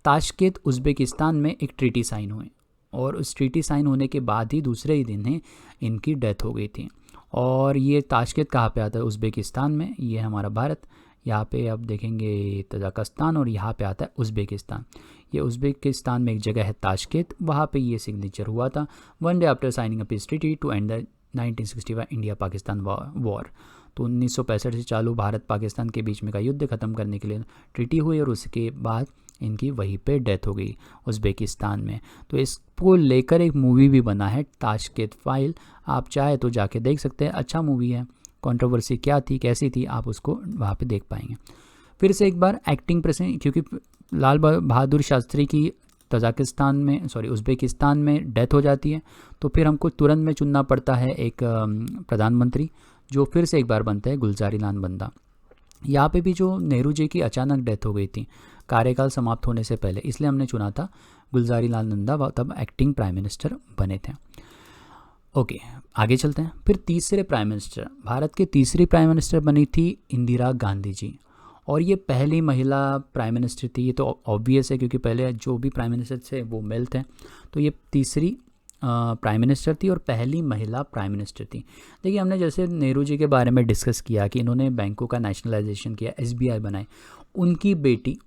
ताशकेंत उज़्बेकिस्तान में एक ट्रीटी साइन हुई, और उस ट्रीटी साइन होने के बाद ही दूसरे ही दिन ही इनकी डेथ हो गई थी। और ये ताशकेंत कहाँ पे आता है, उज़्बेकिस्तान में, ये हमारा भारत, यहाँ पे आप देखेंगे तजाकिस्तान, और यहाँ पे आता है उज़्बेकिस्तान। ये उज़्बेकिस्तान में एक जगह है ताशकेंत, वहाँ पे ये सिग्नेचर हुआ था, 1 day after signing a peace treaty to end the 1965 India Pakistan war. तो 1965 से चालू भारत पाकिस्तान के बीच में का युद्ध ख़त्म करने के लिए ट्रीटी हुई, और उसके बाद इनकी वहीं पे डेथ हो गई उज़्बेकिस्तान में। तो इसको लेकर एक मूवी भी बना है, ताशकेंत फाइल, आप चाहे तो जाके देख सकते हैं, अच्छा मूवी है। कंट्रोवर्सी क्या थी, कैसी थी, आप उसको वहाँ पे देख पाएंगे। फिर से एक बार एक्टिंग प्रेसिडेंट, क्योंकि लाल बहादुर शास्त्री की उज़्बेकिस्तान में डेथ हो जाती है, तो फिर हमको तुरंत में चुनना पड़ता है एक प्रधानमंत्री, जो फिर से एक बार बनते हैं गुलजारी लाल नंदा। यहाँ पे भी जो नेहरू जी की अचानक डेथ हो गई थी कार्यकाल समाप्त होने से पहले, इसलिए हमने चुना था गुलजारी लाल नंदा, तब एक्टिंग प्राइम मिनिस्टर बने थे। ओके, आगे चलते हैं। फिर तीसरे प्राइम मिनिस्टर, भारत के तीसरी प्राइम मिनिस्टर बनी थी इंदिरा गांधी जी, और ये पहली महिला प्राइम मिनिस्टर थी। ये तो ऑब्वियस है क्योंकि पहले जो भी प्राइम मिनिस्टर थे वो मेल थे, तो ये तीसरी प्राइम मिनिस्टर थी और पहली महिला प्राइम मिनिस्टर थी। देखिए, हमने जैसे नेहरू जी के बारे में डिस्कस किया कि इन्होंने बैंकों का नेशनलाइजेशन किया, SBI बनाई, उनकी बेटी,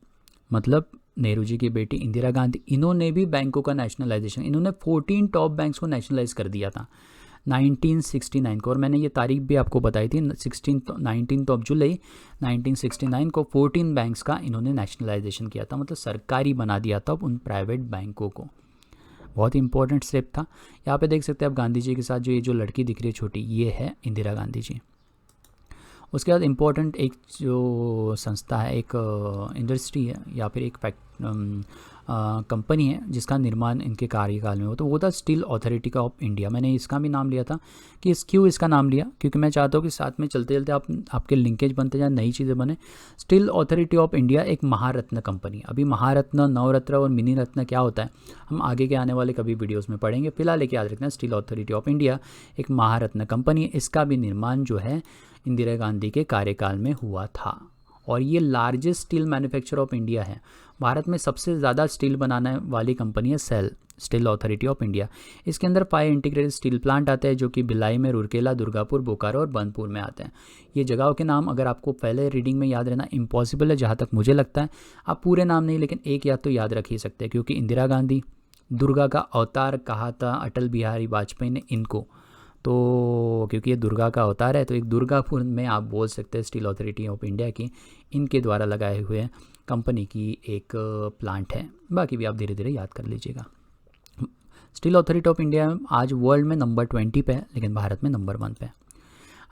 मतलब नेहरू जी की बेटी इंदिरा गांधी, इन्होंने भी बैंकों का नेशनलाइजेशन, इन्होंने 14 टॉप बैंक्स को नेशनलाइज कर दिया था 1969 को, और मैंने ये तारीख भी आपको बताई थी, 19 जुलाई 1969 को 14 बैंक्स का इन्होंने नेशनलाइजेशन किया था, मतलब सरकारी बना दिया था उन प्राइवेट बैंकों को। बहुत इंपॉर्टेंट स्टेप था। यहाँ पे देख सकते हैं आप गांधी जी के साथ जो ये जो लड़की दिख रही है छोटी, ये है इंदिरा गांधी जी। उसके बाद इम्पोर्टेंट एक जो संस्था है, एक इंडस्ट्री है या फिर एक कंपनी है जिसका निर्माण इनके कार्यकाल में हो, तो वो था स्टील अथॉरिटी ऑफ इंडिया। मैंने इसका भी नाम लिया था कि क्यों इसका नाम लिया, क्योंकि मैं चाहता हूँ कि साथ में चलते चलते आपके लिंकेज बनते जाए, नई चीज़ें बने। स्टील अथॉरिटी ऑफ इंडिया एक महारत्न कंपनी। अभी महारत्न, नवरत्न और मिनी रत्न क्या होता है हम आगे के आने वाले कभी वीडियोज़ में पढ़ेंगे। फिलहाल एक याद रखना, स्टील अथॉरिटी ऑफ इंडिया एक महारत्न कंपनी है। इसका भी निर्माण जो है इंदिरा गांधी के कार्यकाल में हुआ था, और ये largest steel manufacture of India है। भारत में सबसे ज़्यादा स्टील बनाने वाली कंपनी है SAIL, steel authority of India. इसके अंदर 5 इंटीग्रेटेड स्टील प्लांट आते हैं जो कि भिलाई में, रूरकेला, दुर्गापुर, बोकारो और बनपुर में आते हैं। ये जगहों के नाम अगर आपको पहले रीडिंग में याद रहना इम्पॉसिबल है, जहाँ तक मुझे लगता है। आप पूरे नाम नहीं, लेकिन एक याद तो याद रख ही सकते हैं, क्योंकि इंदिरा गांधी दुर्गा का अवतार कहा था अटल बिहारी वाजपेयी ने इनको, तो क्योंकि ये दुर्गा का अवतार है, तो एक दुर्गापुर में आप बोल सकते हैं स्टील अथॉरिटी ऑफ इंडिया की इनके द्वारा लगाए हुए कंपनी की एक प्लांट है। बाकी भी आप धीरे धीरे याद कर लीजिएगा। स्टील अथॉरिटी ऑफ इंडिया आज वर्ल्ड में नंबर 20 पे है, लेकिन भारत में नंबर 1 पे है।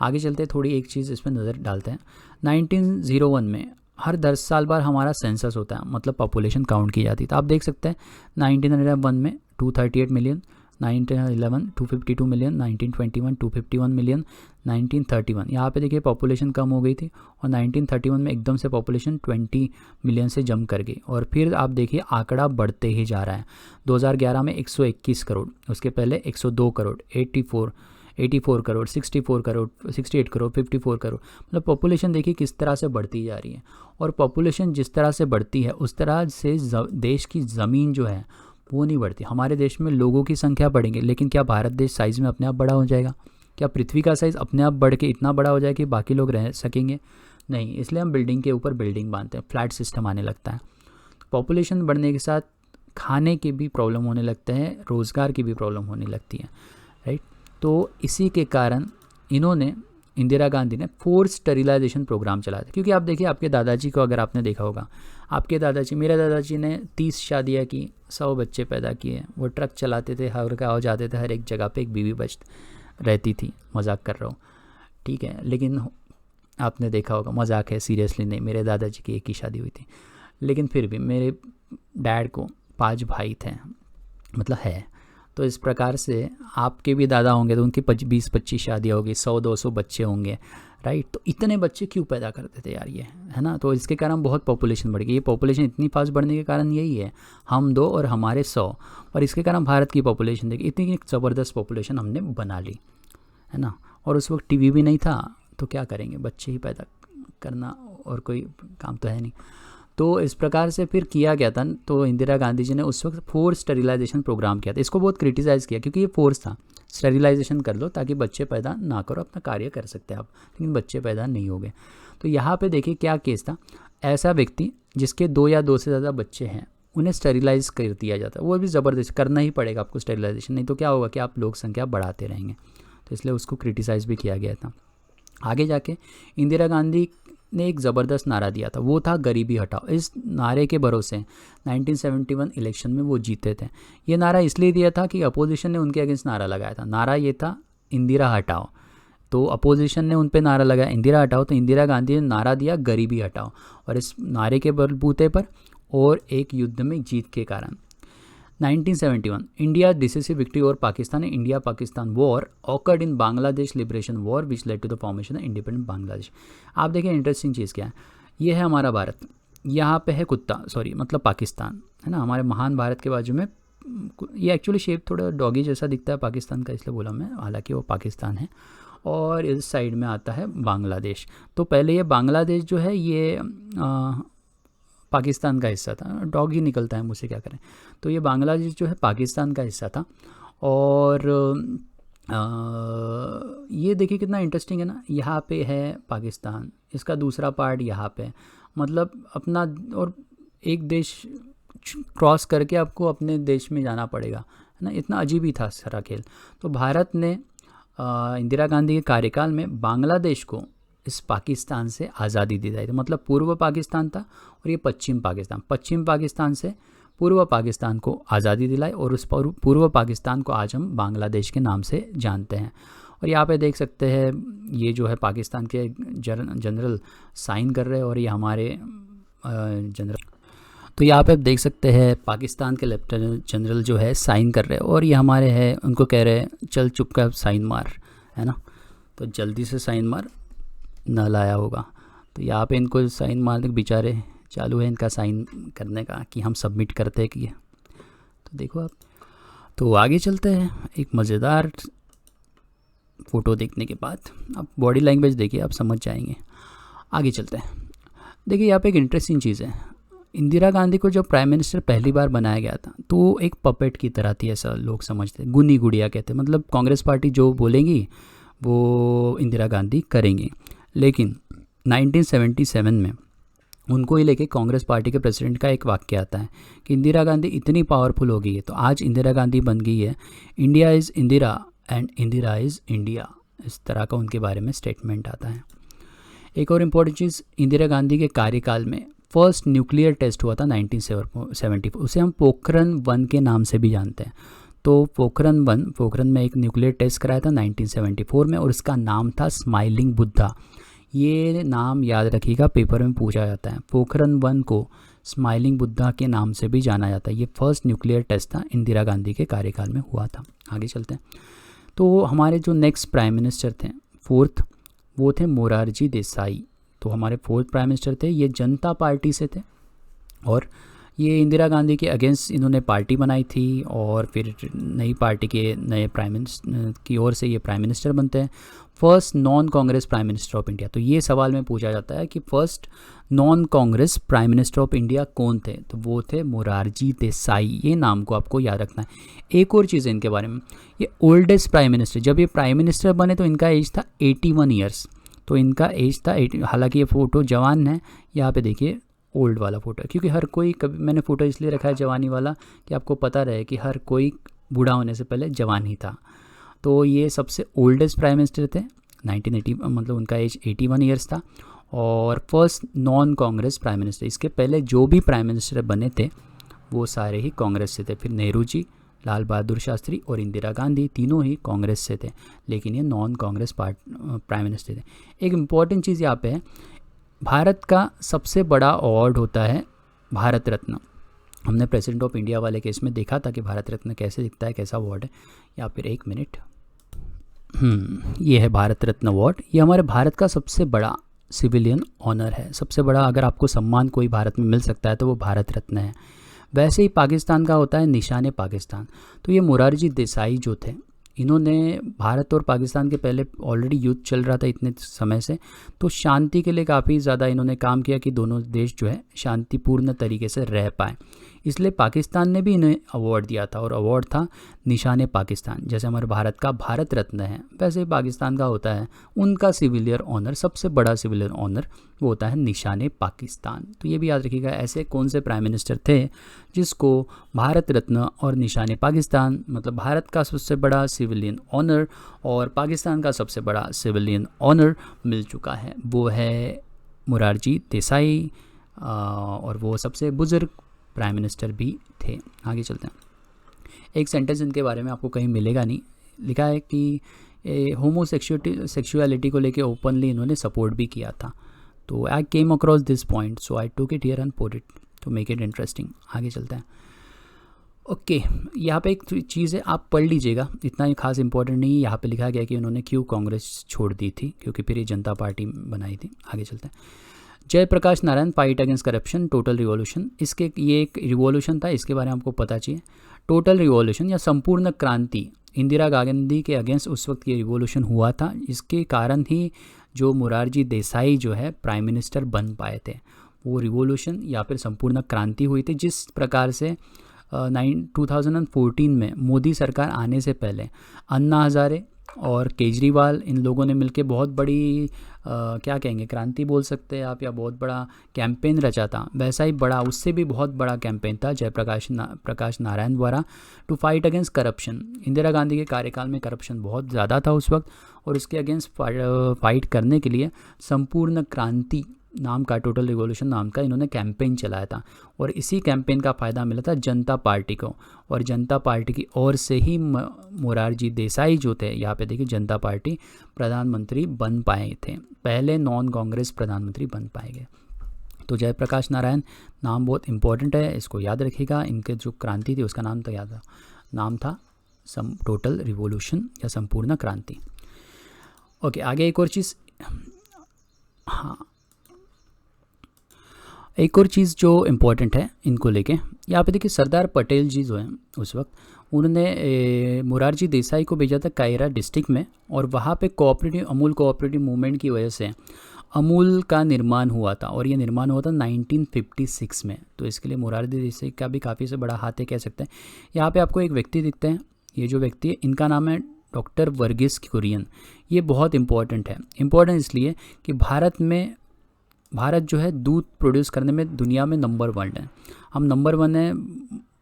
आगे चलते थोड़ी एक चीज़ इस पर नज़र डालते हैं। 1901 में हर 10 साल बाद हमारा सेंसस होता है, मतलब पॉपुलेशन काउंट की जाती है। तो आप देख सकते हैं 1901 में 238 मिलियन, 1911 252 मिलियन, 1921 251 मिलियन, 1931 यहाँ पे देखिए पॉपुलेशन कम हो गई थी, और 1931 में एकदम से पॉपुलेशन 20 मिलियन से जंप कर गई, और फिर आप देखिए आंकड़ा बढ़ते ही जा रहा है। 2011 में 121 करोड़, उसके पहले 102 करोड़, 84 करोड़, 64 करोड़, 68 करोड़, 54 करोड़। मतलब पॉपुलेशन देखिए किस तरह से बढ़ती जा रही है, और पॉपुलेशन जिस तरह से बढ़ती है उस तरह से देश की ज़मीन जो है वो नहीं बढ़ती। हमारे देश में लोगों की संख्या बढ़ेंगे, लेकिन क्या भारत देश साइज़ में अपने आप बड़ा हो जाएगा? क्या पृथ्वी का साइज़ अपने आप बढ़ के इतना बड़ा हो जाए कि बाकी लोग रह सकेंगे? नहीं, इसलिए हम बिल्डिंग के ऊपर बिल्डिंग बांधते हैं, फ्लैट सिस्टम आने लगता है। पॉपुलेशन बढ़ने के साथ खाने की भी प्रॉब्लम होने लगते हैं, रोज़गार की भी प्रॉब्लम होने लगती है, राइट। तो इसी के कारण इन्होंने, इंदिरा गांधी ने फोर्स स्टरिलाइजेशन प्रोग्राम चलाया था। क्योंकि आप देखिए आपके दादाजी को अगर आपने देखा होगा, आपके दादाजी, मेरे दादाजी ने 30 शादियाँ की, 100 बच्चे पैदा किए। वो ट्रक चलाते थे, हर गाँव जाते थे, हर एक जगह पे एक बीवी बच रहती थी। मजाक कर रहा हूँ, ठीक है, लेकिन आपने देखा होगा, मजाक है, सीरियसली नहीं। मेरे दादाजी की एक ही शादी हुई थी, लेकिन फिर भी मेरे डैड को 5 भाई थे, मतलब है। तो इस प्रकार से आपके भी दादा होंगे तो उनकी 20-25 शादियाँ होगी, 100-200 बच्चे होंगे, राइट। तो इतने बच्चे क्यों पैदा करते थे यार, ये है ना। तो इसके कारण बहुत पॉपुलेशन बढ़ गई। ये पॉपुलेशन इतनी फास्ट बढ़ने के कारण यही है, हम 2 और हमारे 100, और इसके कारण भारत की पॉपुलेशन देखिए इतनी ज़बरदस्त पॉपुलेशन हमने बना ली, है ना। और उस वक्त टीवी भी नहीं था, तो क्या करेंगे, बच्चे ही पैदा करना, और कोई काम तो है नहीं। तो इस प्रकार से फिर किया गया था। तो इंदिरा गांधी जी ने उस वक्त फोर्स स्टरिलाइजेशन प्रोग्राम किया था। इसको बहुत क्रिटिसाइज़ किया, क्योंकि ये फोर्स था, स्टरिलाइजेशन कर लो ताकि बच्चे पैदा ना करो, अपना कार्य कर सकते हैं आप, लेकिन बच्चे पैदा नहीं हो गए। तो यहाँ पे देखिए क्या केस था, ऐसा व्यक्ति जिसके 2 या 2 से ज़्यादा बच्चे हैं उन्हें स्टरिलाइज कर दिया जाता है। वो भी ज़बरदस्त करना ही पड़ेगा आपको स्टरिलाइजेशन, नहीं तो क्या होगा कि आप लोक संख्या बढ़ाते रहेंगे। तो इसलिए उसको क्रिटिसाइज़ भी किया गया था। आगे जाके इंदिरा गांधी ने एक ज़बरदस्त नारा दिया था, वो था गरीबी हटाओ। इस नारे के भरोसे 1971 इलेक्शन में वो जीते थे। ये नारा इसलिए दिया था कि अपोजिशन ने उनके अगेंस्ट नारा लगाया था। नारा ये था इंदिरा हटाओ, तो अपोजिशन ने उन पे नारा लगाया इंदिरा हटाओ, तो इंदिरा गांधी ने नारा दिया गरीबी हटाओ। और इस नारे के बलबूते पर और एक युद्ध में जीत के कारण 1971 India decisive victory over Pakistan, India Pakistan war occurred in Bangladesh liberation war which led to the formation of independent Bangladesh. आप देखिए इंटरेस्टिंग चीज़ क्या है, ये है हमारा भारत, यहाँ पे है कुत्ता, सॉरी मतलब पाकिस्तान, है ना। हमारे महान भारत के बाजू में ये एक्चुअली शेप थोड़ा डॉगी जैसा दिखता है पाकिस्तान का, इसलिए बोला मैं, हालांकि वो पाकिस्तान है। और इस साइड में आता है बांग्लादेश। तो पहले ये बांग्लादेश जो है ये पाकिस्तान का हिस्सा था। डॉग ही निकलता है मुझसे, क्या करें। तो ये बांग्लादेश जो है पाकिस्तान का हिस्सा था। और ये देखिए कितना इंटरेस्टिंग है ना, यहाँ पे है पाकिस्तान, इसका दूसरा पार्ट यहाँ पे, मतलब अपना, और एक देश क्रॉस करके आपको अपने देश में जाना पड़ेगा, है ना। इतना अजीब ही था सारा खेल। तो भारत ने इंदिरा गांधी के कार्यकाल में बांग्लादेश को इस पाकिस्तान से आज़ादी दिलाई थी। मतलब पूर्व पाकिस्तान था और ये पश्चिम पाकिस्तान से पूर्व पाकिस्तान को आज़ादी दिलाई, और उस पूर्व पाकिस्तान को आज हम बांग्लादेश के नाम से जानते हैं। और यहाँ पे देख सकते हैं ये जो है पाकिस्तान के जनरल साइन कर रहे हैं, और ये हमारे जनरल। तो यहाँ पे आप देख सकते हैं पाकिस्तान के लेफ्टिनेंट जनरल जो है साइन कर रहे हैं, और ये हमारे हैं उनको कह रहे हैं चल चुप कर साइन मार, है ना। तो जल्दी से साइन मार, न लाया होगा। तो यहाँ पे इनको साइन मारने के बेचारे चालू है इनका साइन करने का कि हम सबमिट करते हैं कि ये। तो देखो आप, तो आगे चलते हैं। एक मज़ेदार फ़ोटो देखने के बाद आप बॉडी लैंग्वेज देखिए, आप समझ जाएंगे। आगे चलते हैं। देखिए यहाँ पे एक इंटरेस्टिंग चीज़ है, इंदिरा गांधी को जब प्राइम मिनिस्टर पहली बार बनाया गया था तो वो एक पपेट की तरह थी, ऐसा लोग समझते, गुनी गुड़िया कहते, मतलब कांग्रेस पार्टी जो बोलेंगी वो इंदिरा गांधी करेंगी। लेकिन 1977 में उनको ही लेके कांग्रेस पार्टी के प्रेसिडेंट का एक वाक्य आता है कि इंदिरा गांधी इतनी पावरफुल हो गई है, तो आज इंदिरा गांधी बन गई है, India is Indira and Indira is India, इस तरह का उनके बारे में स्टेटमेंट आता है। एक और इम्पोर्टेंट चीज़, इंदिरा गांधी के कार्यकाल में फर्स्ट न्यूक्लियर टेस्ट हुआ था 1970, उसे हम पोखरण 1 के नाम से भी जानते हैं। तो पोखरण में एक न्यूक्लियर टेस्ट कराया था 1974 में, और उसका नाम था स्माइलिंग बुद्धा। ये नाम याद रखिएगा, पेपर में पूछा जाता है। पोखरण 1 को स्माइलिंग बुद्धा के नाम से भी जाना जाता है। ये फर्स्ट न्यूक्लियर टेस्ट था, इंदिरा गांधी के कार्यकाल में हुआ था। आगे चलते हैं। तो हमारे जो नेक्स्ट प्राइम मिनिस्टर थे, फोर्थ, वो थे मोरारजी देसाई। तो हमारे फोर्थ प्राइम मिनिस्टर थे, ये जनता पार्टी से थे, और ये इंदिरा गांधी के अगेंस्ट इन्होंने पार्टी बनाई थी, और फिर नई पार्टी के नए प्राइम मिनिस्टर की ओर से ये प्राइम मिनिस्टर बनते हैं। First non Congress prime minister of India. तो ये सवाल में पूछा जाता है कि first non Congress prime minister of India कौन थे, तो वो थे मोरारजी देसाई। ये नाम को आपको याद रखना है। एक और चीज़ है इनके बारे में, ये ओल्डेस्ट प्राइम मिनिस्टर, जब ये प्राइम मिनिस्टर बने तो इनका एज था 81 ईयर्स। तो इनका एज था 80, हालांकि ये फ़ोटो जवान है, यहाँ पे देखिए ओल्ड वाला फ़ोटो है, क्योंकि हर कोई, कभी मैंने फ़ोटो इसलिए रखा है जवानी वाला कि आपको पता रहे कि हर कोई बूढ़ा होने से पहले जवान ही था। तो ये सबसे ओल्डेस्ट प्राइम मिनिस्टर थे, 1980, मतलब उनका एज 81 ईयर्स था, और first non Congress prime minister. इसके पहले जो भी प्राइम मिनिस्टर बने थे वो सारे ही कांग्रेस से थे। फिर नेहरू जी, लाल बहादुर शास्त्री और इंदिरा गांधी तीनों ही कांग्रेस से थे, लेकिन ये नॉन कांग्रेस प्राइम मिनिस्टर थे। एक इम्पॉर्टेंट चीज़ यहाँ पे है, भारत का सबसे बड़ा अवार्ड होता है भारत रत्न। हमने प्रेसिडेंट ऑफ इंडिया वाले केस में देखा था कि भारत रत्न कैसे दिखता है, कैसा अवार्ड है। या फिर एक मिनट, ये है भारत रत्न अवार्ड। ये हमारे भारत का सबसे बड़ा सिविलियन ऑनर है, सबसे बड़ा अगर आपको सम्मान कोई भारत में मिल सकता है तो वो भारत रत्न है। वैसे ही पाकिस्तान का होता है निशान पाकिस्तान। तो ये मोरारजी देसाई जो थे, इन्होंने भारत और पाकिस्तान के पहले ऑलरेडी युद्ध चल रहा था इतने समय से, तो शांति के लिए काफ़ी ज़्यादा इन्होंने काम किया कि दोनों देश जो है शांतिपूर्ण तरीके से रह पाए। इसलिए पाकिस्तान ने भी इन्हें अवार्ड दिया था, और अवार्ड था निशान पाकिस्तान। जैसे हमारे भारत का भारत रत्न है, वैसे ही पाकिस्तान का होता है उनका सिविलियन ऑनर, सबसे बड़ा सिविलियन ऑनर वो होता है निशान पाकिस्तान। तो ये भी याद रखिएगा, ऐसे कौन से प्राइम मिनिस्टर थे जिसको भारत रत्न और निशान पाकिस्तान, मतलब भारत का सबसे बड़ा सिविलियन ऑनर और पाकिस्तान का सबसे बड़ा सिविलियन ऑनर मिल चुका है। वो है मोरारजी देसाई, और वो सबसे बुजुर्ग प्राइम मिनिस्टर भी थे। आगे चलते हैं। एक सेंटेंस इनके बारे में आपको कहीं मिलेगा नहीं, लिखा है कि होमोसेक्सुअलिटी को लेके ओपनली इन्होंने सपोर्ट भी किया था। तो I came across this point, so I took it here and put it to make it interesting. आगे चलते हैं। ओके, यहाँ पे एक चीज़ है, आप पढ़ लीजिएगा, इतना ही खास इंपॉर्टेंट नहीं है। यहाँ पे लिखा गया कि उन्होंने क्यों कांग्रेस छोड़ दी थी, क्योंकि फिर ये जनता पार्टी बनाई थी। आगे चलते हैं। Jayaprakash Narayan, fight against corruption, total revolution. इसके, ये एक रिवॉल्यूशन था, इसके बारे में आपको पता चाहिए। टोटल रिवॉल्यूशन या संपूर्ण क्रांति, इंदिरा गांधी के अगेंस्ट उस वक्त ये रिवॉल्यूशन हुआ था। इसके कारण ही जो मोरारजी देसाई जो है प्राइम मिनिस्टर बन पाए थे। वो रिवॉल्यूशन या फिर संपूर्ण क्रांति हुई थी, जिस प्रकार से 2014 में मोदी सरकार आने से पहले अन्ना हजारे और केजरीवाल, इन लोगों ने मिलकर बहुत बड़ी क्या कहेंगे, क्रांति बोल सकते हैं आप, या बहुत बड़ा कैंपेन रचा था। वैसा ही बड़ा, उससे भी बहुत बड़ा कैंपेन था जयप्रकाश नारायण द्वारा, to fight against corruption. Indira Gandhi के कार्यकाल में करप्शन बहुत ज़्यादा था उस वक्त, और उसके अगेंस्ट फाइट करने के लिए संपूर्ण क्रांति नाम का, टोटल रिवॉल्यूशन नाम का इन्होंने कैंपेन चलाया था। और इसी कैंपेन का फ़ायदा मिला था जनता पार्टी को, और जनता पार्टी की ओर से ही मोरारजी देसाई जो थे, यहाँ पे देखिए जनता पार्टी प्रधानमंत्री बन पाए थे, पहले नॉन कांग्रेस प्रधानमंत्री बन पाए गए। तो जयप्रकाश नारायण नाम बहुत इम्पोर्टेंट है, इसको याद रखिएगा। इनके जो क्रांति थी उसका नाम तो याद था, नाम था टोटल रिवॉल्यूशन या संपूर्ण क्रांति। ओके, आगे एक और चीज़, हाँ एक और चीज़ जो इम्पोर्टेंट है इनको लेके, यहाँ पे देखिए सरदार पटेल जी जो हैं उस वक्त उन्होंने मोरारजी देसाई को भेजा था कायरा डिस्ट्रिक्ट में, और वहाँ पे कोऑपरेटिव अमूल कोऑपरेटिव मूवमेंट की वजह से अमूल का निर्माण हुआ था, और ये निर्माण हुआ था 1956 में। तो इसके लिए मोरारजी देसाई का भी काफ़ी से बड़ा हाथ है कह सकते हैं। यहाँ पे आपको एक व्यक्ति दिखते हैं, ये जो व्यक्ति है इनका नाम है डॉक्टर वर्गीस कुरियन। ये बहुत इंपॉर्टेंट है, इम्पॉर्टेंट इसलिए कि भारत जो है दूध प्रोड्यूस करने में दुनिया में नंबर 1 है। हम नंबर 1 है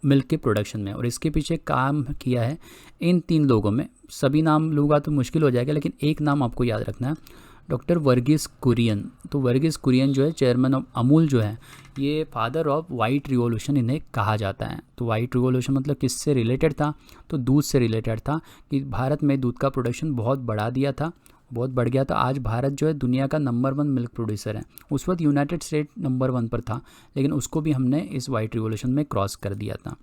मिल्क के प्रोडक्शन में, और इसके पीछे काम किया है इन 3 लोगों में। सभी नाम लूँगा तो मुश्किल हो जाएगा, लेकिन एक नाम आपको याद रखना है, डॉक्टर वर्गीस कुरियन। तो वर्गीस कुरियन जो है चेयरमैन ऑफ अमूल जो है, ये फादर ऑफ वाइट रिवॉल्यूशन इन्हें कहा जाता है। तो वाइट रिवॉल्यूशन मतलब किससे रिलेटेड था, तो दूध से रिलेटेड था, कि भारत में दूध का प्रोडक्शन बहुत बढ़ा दिया था, बहुत बढ़ गया था। आज भारत जो है दुनिया का नंबर 1 मिल्क प्रोड्यूसर है। उस वक्त यूनाइटेड स्टेट नंबर 1 पर था, लेकिन उसको भी हमने इस वाइट रिवॉल्यूशन में क्रॉस कर दिया था।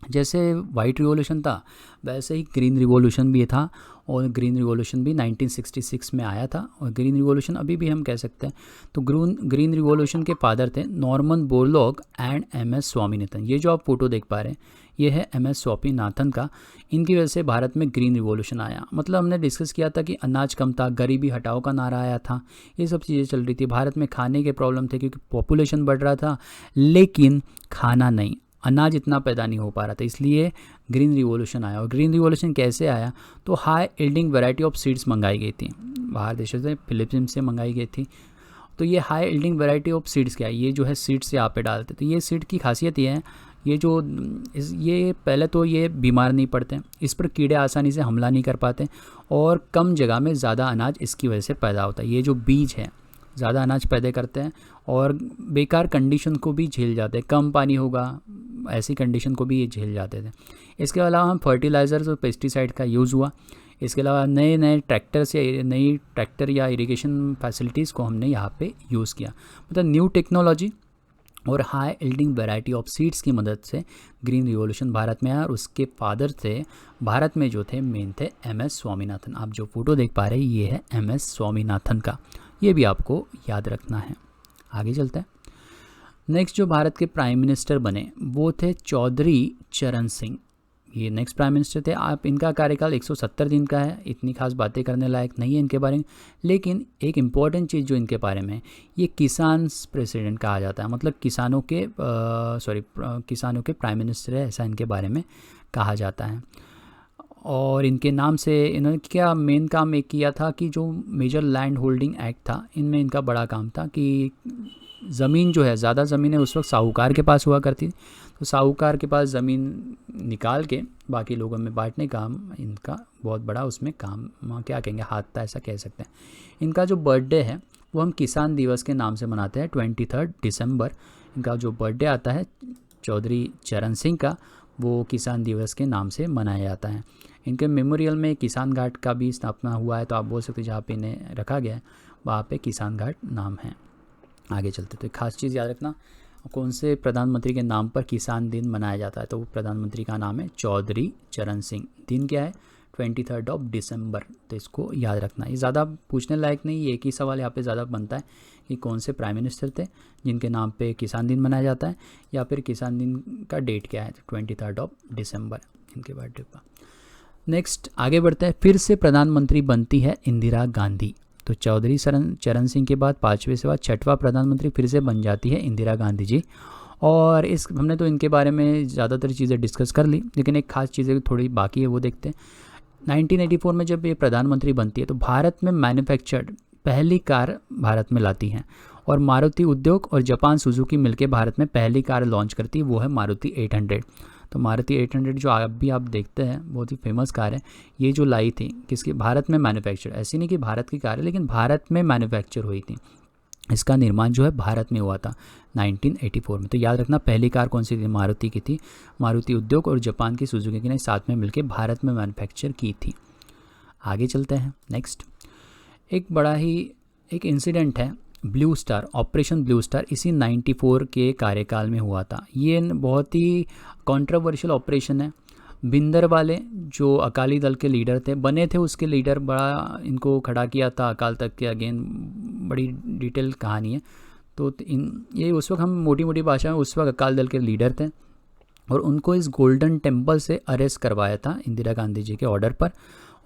जैसे वाइट रिवॉल्यूशन था वैसे ही ग्रीन रिवॉल्यूशन भी था, और ग्रीन रिवॉल्यूशन भी 1966 में आया था, और ग्रीन रिवॉल्यूशन अभी भी हम कह सकते हैं। तो ग्रीन रिवॉल्यूशन के फादर थे Norman Borlaug and MS Swaminathan. ये जो आप फोटो देख पा रहे हैं ये है MS स्वामीनाथन का। इनकी वजह से भारत में ग्रीन रिवॉल्यूशन आया। मतलब हमने डिस्कस किया था कि अनाज कम था, गरीबी हटाओ का नारा आया था, ये सब चीज़ें चल रही थी। भारत में खाने के प्रॉब्लम थे क्योंकि पॉपुलेशन बढ़ रहा था, लेकिन खाना नहीं, अनाज इतना पैदा नहीं हो पा रहा था, इसलिए ग्रीन रिवॉल्यूशन आया। और ग्रीन रिवॉल्यूशन कैसे आया, तो high yielding variety of seeds मंगाई गई थी बाहर देशों से, फिलीपींस से मंगाई गई थी। तो ये high yielding variety of seeds क्या है, ये जो है सीड्स यहाँ पे डालते। तो ये सीड की खासियत ये है, ये पहले तो ये बीमार नहीं पड़ते, इस पर कीड़े आसानी से हमला नहीं कर पाते, और कम जगह में ज़्यादा अनाज इसकी वजह से पैदा होता है। ये जो बीज है ज़्यादा अनाज पैदा करते हैं, और बेकार कंडीशन को भी झेल जाते हैं, कम पानी होगा ऐसी कंडीशन को भी ये झेल जाते थे। इसके अलावा हम फर्टिलाइज़र्स और पेस्टिसाइड का यूज़ हुआ। इसके अलावा नए ट्रैक्टर या इरिगेशन फैसिलिटीज़ को हमने यहाँ पे यूज़ किया। मतलब न्यू टेक्नोलॉजी और high yielding variety of seeds की मदद से ग्रीन रिवॉल्यूशन भारत में आया। और उसके फादर थे भारत में जो थे मेन थे MS स्वामीनाथन। आप जो फोटो देख पा रहे हैं ये है MS स्वामीनाथन का, ये भी आपको याद रखना है। आगे चलते हैं। नेक्स्ट जो भारत के प्राइम मिनिस्टर बने वो थे चौधरी चरण सिंह। ये नेक्स्ट प्राइम मिनिस्टर थे। आप इनका कार्यकाल 170 दिन का है, इतनी खास बातें करने लायक नहीं है इनके बारे में, लेकिन एक इम्पॉर्टेंट चीज़ जो इनके बारे में, ये किसान प्रेसिडेंट कहा जाता है। मतलब किसानों के प्राइम मिनिस्टर है, ऐसा इनके बारे में कहा जाता है। और इनके नाम से इन्होंने क्या मेन काम एक किया था कि जो मेजर लैंड होल्डिंग एक्ट था, इनमें इनका बड़ा काम था कि ज़मीन जो है, ज़्यादा ज़मीनें उस वक्त साहूकार के पास हुआ करती थी, तो साहूकार के पास ज़मीन निकाल के बाकी लोगों में बांटने का इनका बहुत बड़ा उसमें काम क्या कहेंगे हाथ था, ऐसा कह सकते हैं। इनका जो बर्थडे है वो हम किसान दिवस के नाम से मनाते हैं, 23 दिसंबर इनका जो बर्थडे आता है चौधरी चरण सिंह का, वो किसान दिवस के नाम से मनाया जाता है। इनके मेमोरियल में किसान घाट का भी स्थापना हुआ है, तो आप बोल सकते हैं जहाँ पे इन्हें रखा गया है वहाँ पे किसान घाट नाम है। आगे चलते तो एक खास चीज़ याद रखना, कौन से प्रधानमंत्री के नाम पर किसान दिन मनाया जाता है, तो वो प्रधानमंत्री का नाम है चौधरी चरण सिंह। दिन क्या है 23 दिसंबर, तो इसको याद रखना। ये ज़्यादा पूछने लायक नहीं, ये एक ही सवाल यहाँ पे ज़्यादा बनता है कि कौन से प्राइम मिनिस्टर थे जिनके नाम पे किसान दिन मनाया जाता है, या फिर किसान दिन का डेट क्या है, 23 दिसंबर इनके बर्थडे पर। नेक्स्ट आगे बढ़ते हैं। फिर से प्रधानमंत्री बनती है इंदिरा गांधी। तो चौधरी चरण सिंह के बाद 5वें से बाद 6वां प्रधानमंत्री फिर से बन जाती है इंदिरा गांधी जी। और हमने तो इनके बारे में ज़्यादातर चीज़ें डिस्कस कर ली, लेकिन एक खास चीज़ें थोड़ी बाकी है, वो देखते हैं। 1984 में जब ये प्रधानमंत्री बनती है तो भारत में मैन्युफैक्चर्ड पहली कार भारत में लाती हैं, और मारुति उद्योग और जापान सुजुकी मिलकर भारत में पहली कार लॉन्च करती है, वो है मारुति 800। तो मारुति 800 जो अभी आप देखते हैं बहुत ही फेमस कार है, ये जो लाई थी किसकी, भारत में मैन्युफैक्चर, ऐसी नहीं कि भारत की कार है, लेकिन भारत में मैन्युफैक्चर हुई थी, इसका निर्माण जो है भारत में हुआ था 1984 में। तो याद रखना पहली कार कौन सी थी, मारुति की थी। मारुति उद्योग और जापान की सुजुकी ने साथ में मिलकर भारत में मैन्युफैक्चर की थी। आगे चलते हैं। नेक्स्ट एक इंसिडेंट है blue star, operation blue star इसी 94 के कार्यकाल में हुआ था। ये बहुत ही कंट्रोवर्शियल ऑपरेशन है। भिंदरवाले जो अकाली दल के लीडर थे, बने थे उसके लीडर, बड़ा इनको खड़ा किया था अकाल तख्त के। अगेन बड़ी डिटेल कहानी है। तो ये उस वक्त, हम मोटी मोटी भाषा में, उस वक्त अकाली दल के लीडर थे और उनको इस गोल्डन टेम्पल से अरेस्ट करवाया था इंदिरा गांधी जी के ऑर्डर पर।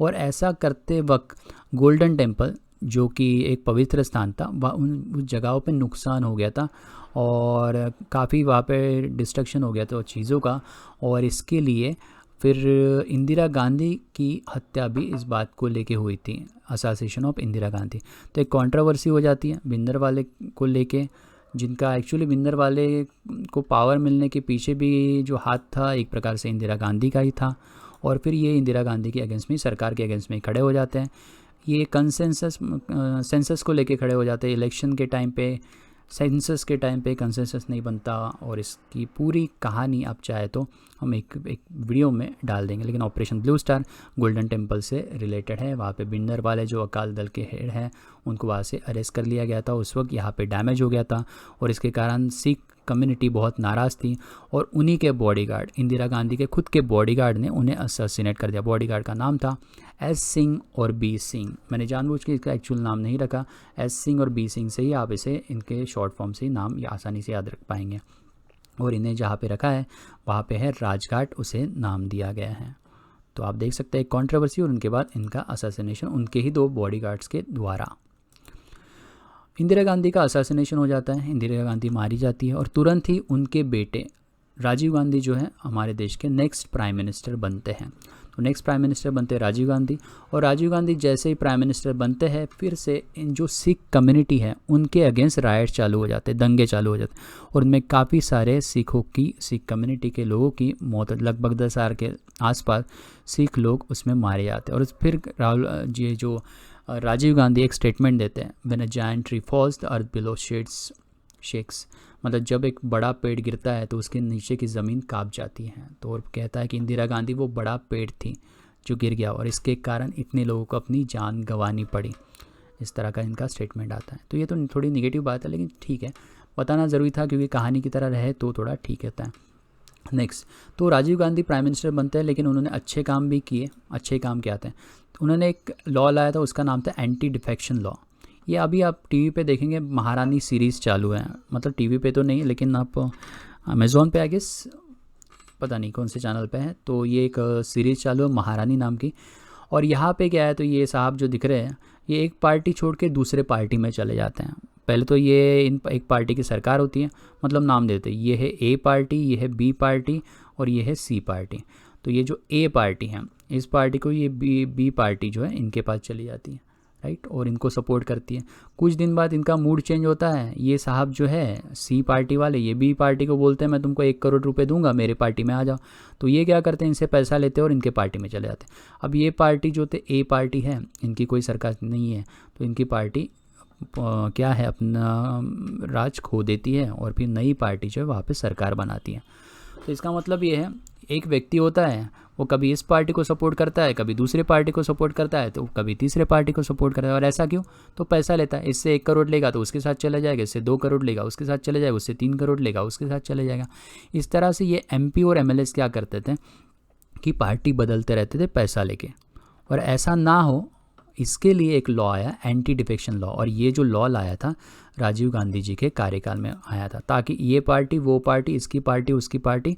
और ऐसा करते वक्त गोल्डन टेम्पल जो कि एक पवित्र स्थान था, वह उस जगहों पे नुकसान हो गया था और काफ़ी वहाँ पे डिस्ट्रक्शन हो गया था चीज़ों का। और इसके लिए फिर इंदिरा गांधी की हत्या भी इस बात को लेके हुई थी, असासिनेशन ऑफ इंदिरा गांधी। तो एक कंट्रोवर्सी हो जाती है भिंदरवाले को लेके, जिनका एक्चुअली भिंदरवाले को पावर मिलने के पीछे भी जो हाथ था एक प्रकार से इंदिरा गांधी का ही था। और फिर ये इंदिरा गांधी के अगेंस्ट में, सरकार के अगेंस्ट में खड़े हो जाते हैं। ये सेंसस को लेके खड़े हो जाते हैं। इलेक्शन के टाइम पे, सेंसस के टाइम पे कंसेंसस नहीं बनता। और इसकी पूरी कहानी आप चाहे तो हम एक वीडियो में डाल देंगे। लेकिन operation blue star golden temple से रिलेटेड है। वहाँ पे भिंदरवाले जो अकाली दल के हेड हैं उनको वहाँ से अरेस्ट कर लिया गया था। उस वक्त यहाँ पे डैमेज हो गया था और इसके कारण सिख कम्युनिटी बहुत नाराज़ थी। और उन्हीं के बॉडीगार्ड, इंदिरा गांधी के खुद के बॉडीगार्ड ने उन्हें असैसिनेट कर दिया। बॉडीगार्ड का नाम था एस सिंह और बी सिंह। मैंने जानबूझ के इसका एक्चुअल नाम नहीं रखा। एस सिंह और बी सिंह से ही आप इसे, इनके शॉर्ट फॉर्म से ही नाम या आसानी से याद रख पाएंगे। और इन्हें जहाँ पे रखा है वहाँ पे है राजघाट, उसे नाम दिया गया है। तो आप देख सकते हैं कंट्रोवर्सी, और उनके बाद इनका असैसिनेशन उनके ही 2 बॉडीगार्ड्स के द्वारा। इंदिरा गांधी का असैसिनेशन हो जाता है, इंदिरा गांधी मारी जाती है और तुरंत ही उनके बेटे राजीव गांधी जो है हमारे देश के नेक्स्ट प्राइम मिनिस्टर बनते हैं। तो नेक्स्ट प्राइम मिनिस्टर बनते हैं राजीव गांधी। और राजीव गांधी जैसे ही प्राइम मिनिस्टर बनते हैं, फिर से इन जो सिख कम्युनिटी है उनके अगेंस्ट राइट चालू हो जाते, दंगे चालू हो जाते। और उनमें काफ़ी सारे सिख कम्युनिटी के लोगों की मौत, लगभग 10,000 के आसपास सिख लोग उसमें मारे जाते हैं। और फिर राजीव गांधी एक स्टेटमेंट देते हैं, when a giant tree falls the earth below shakes. मतलब जब एक बड़ा पेड़ गिरता है तो उसके नीचे की ज़मीन कांप जाती है। तो और कहता है कि इंदिरा गांधी वो बड़ा पेड़ थी जो गिर गया और इसके कारण इतने लोगों को अपनी जान गंवानी पड़ी। इस तरह का इनका स्टेटमेंट आता है। तो ये तो थोड़ी निगेटिव बात है, लेकिन ठीक है, बताना ज़रूरी था क्योंकि कहानी की तरह रहे तो थोड़ा ठीक रहता है। नेक्स्ट, तो राजीव गांधी प्राइम मिनिस्टर बनते हैं, लेकिन उन्होंने अच्छे काम भी किए। अच्छे काम क्या आते हैं? उन्होंने एक लॉ लाया था, उसका नाम था एंटी डिफेक्शन लॉ। ये अभी आप टीवी पे देखेंगे, महारानी सीरीज़ चालू है, मतलब टीवी पे तो नहीं लेकिन आप अमेज़ॉन पे आई गेस, पता नहीं कौन से चैनल पे है, तो ये एक सीरीज़ चालू है महारानी नाम की। और यहाँ पे क्या है, तो ये साहब जो दिख रहे हैं ये एक पार्टी छोड़ के दूसरे पार्टी में चले जाते हैं। पहले तो ये एक पार्टी की सरकार होती है, मतलब नाम देते हैं, ये है ए पार्टी, ये है बी पार्टी और ये है सी पार्टी। तो ये जो ए पार्टी है, इस पार्टी को ये बी पार्टी जो है इनके पास चली जाती है, राइट, और इनको सपोर्ट करती है। कुछ दिन बाद इनका मूड चेंज होता है। ये साहब जो है सी पार्टी वाले, ये बी पार्टी को बोलते हैं मैं तुमको 1 करोड़ रुपए दूंगा, मेरे पार्टी में आ जाओ। तो ये क्या करते हैं, इनसे पैसा लेते हैं और इनके पार्टी में चले जाते हैं। अब ये पार्टी जो थे ए पार्टी है, इनकी कोई सरकार नहीं है, तो इनकी पार्टी क्या है, अपना राज खो देती है और फिर नई पार्टी जो है वहाँ पे सरकार बनाती है। तो इसका मतलब ये है, एक व्यक्ति होता है वो कभी इस पार्टी को सपोर्ट करता है, कभी दूसरे पार्टी को सपोर्ट करता है, तो कभी तीसरे पार्टी को सपोर्ट करता है। और ऐसा क्यों? तो पैसा लेता है, इससे 1 करोड़ लेगा तो उसके साथ चला जाएगा, इससे 2 करोड़ लेगा उसके साथ चले जाएगा, उससे 3 करोड़ लेगा उसके साथ चले जाएगा। इस तरह से ये MP और MLAs क्या करते थे कि पार्टी बदलते रहते थे पैसा लेके। और ऐसा ना हो इसके लिए एक लॉ आया, एंटी डिफेक्शन लॉ। और ये जो लॉ लाया था राजीव गांधी जी के कार्यकाल में आया था, ताकि ये पार्टी वो पार्टी, इसकी पार्टी उसकी पार्टी,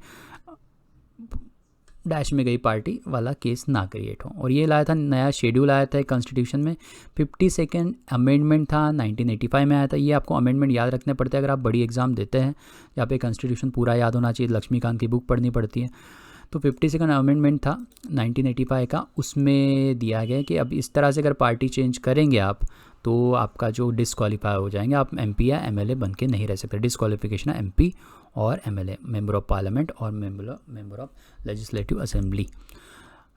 डैश में गई पार्टी वाला केस ना क्रिएट हो। और ये लाया था, नया शेड्यूल आया था कॉन्स्टिट्यूशन में, 52nd अमेंडमेंट था, 1985 में आया था। ये आपको अमेंडमेंट याद रखने पड़ते हैं अगर आप बड़ी एग्जाम देते हैं। यहाँ पे कॉन्स्टिट्यूशन पूरा याद होना चाहिए, लक्ष्मीकांत की बुक पढ़नी पड़ती है। तो 52nd अमेंडमेंट था 1985 का, उसमें दिया गया कि अब इस तरह से अगर पार्टी चेंज करेंगे आप तो आपका जो डिस्क्वालीफाई हो जाएंगे, आप MP या MLA बन के नहीं रह सकते। डिस्क्वालिफिकेशन है MP और MLA, मेंबर ऑफ पार्लियामेंट और member of legislative assembly.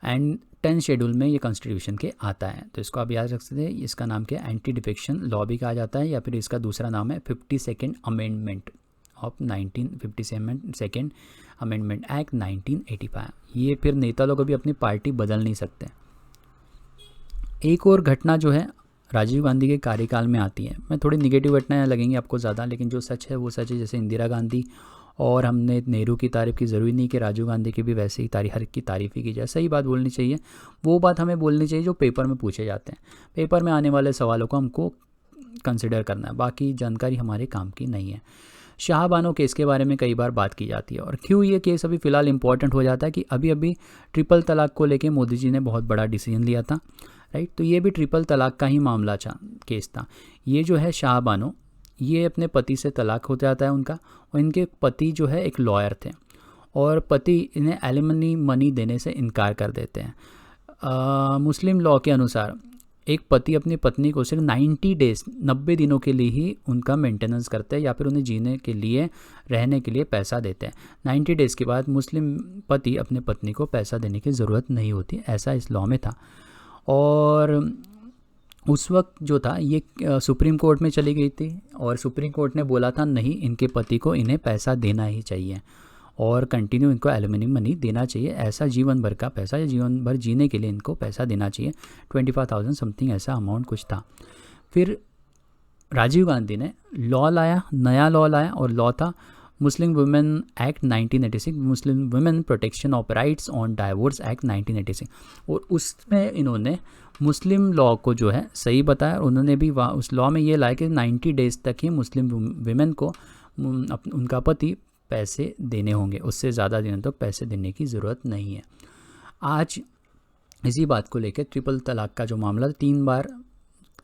And 10 schedule में ये कॉन्स्टिट्यूशन के आता है, तो इसको आप याद रख सकते हैं। इसका नाम क्या है, एंटी डिफेक्शन लॉ भी कहा जाता है, या फिर इसका दूसरा नाम है 52nd amendment of 52nd amendment act 1985। ये फिर नेता लोग अभी अपनी पार्टी बदल नहीं सकते। एक और घटना जो है राजीव गांधी के कार्यकाल में आती हैं। मैं थोड़ी निगेटिव घटनाएं लगेंगी आपको ज़्यादा, लेकिन जो सच है वो सच है। जैसे इंदिरा गांधी और हमने नेहरू की तारीफ़ की, ज़रूरी नहीं कि राजीव गांधी की भी वैसे ही हर एक की तारीफ़ ही की जाए। सही बात बोलनी चाहिए, वो बात हमें बोलनी चाहिए जो पेपर में पूछे जाते हैं। पेपर में आने वाले सवालों को हमको कंसिडर करना है, बाकी जानकारी हमारे काम की नहीं है। शाहबानो केस के बारे में कई बार बात की जाती है, और क्यों ये केस अभी फ़िलहाल इंपॉर्टेंट हो जाता है कि अभी अभी ट्रिपल तलाक को लेके मोदी जी ने बहुत बड़ा डिसीजन लिया था, राइट। तो ये भी ट्रिपल तलाक का ही मामला केस था। ये जो है शाहबानो, ये अपने पति से तलाक हो जाता है उनका, और इनके पति जो है एक लॉयर थे, और पति इन्हें एलिमनी मनी देने से इनकार कर देते हैं। मुस्लिम लॉ के अनुसार एक पति अपनी पत्नी को सिर्फ 90 डेज़ 90 दिनों के लिए ही उनका मेंटेनेंस करते हैं, या फिर उन्हें जीने के लिए, रहने के लिए पैसा देते हैं। 90 डेज़ के बाद मुस्लिम पति अपने पत्नी को पैसा देने की ज़रूरत नहीं होती, ऐसा इस लॉ में था। और उस वक्त जो था ये सुप्रीम कोर्ट में चली गई थी, और सुप्रीम कोर्ट ने बोला था नहीं, इनके पति को इन्हें पैसा देना ही चाहिए और कंटिन्यू इनको एलुमिनी मनी देना चाहिए। ऐसा जीवन भर का पैसा, या जीवन भर जीने के लिए इनको पैसा देना चाहिए। 25,000 समथिंग ऐसा अमाउंट कुछ था। फिर राजीव गांधी ने लॉ लाया, नया लॉ लाया, और लॉ था Muslim women act 1986, Muslim women protection of rights on divorce act 1986। और उसमें इन्होंने मुस्लिम लॉ को जो है सही बताया, और उन्होंने भी उस लॉ में ये लाया कि 90 डेज़ तक ही मुस्लिम वुमेन को उनका पति पैसे देने होंगे, उससे ज़्यादा दिनों तक पैसे देने की ज़रूरत नहीं है। आज इसी बात को लेकर ट्रिपल तलाक का जो मामला, 3 बार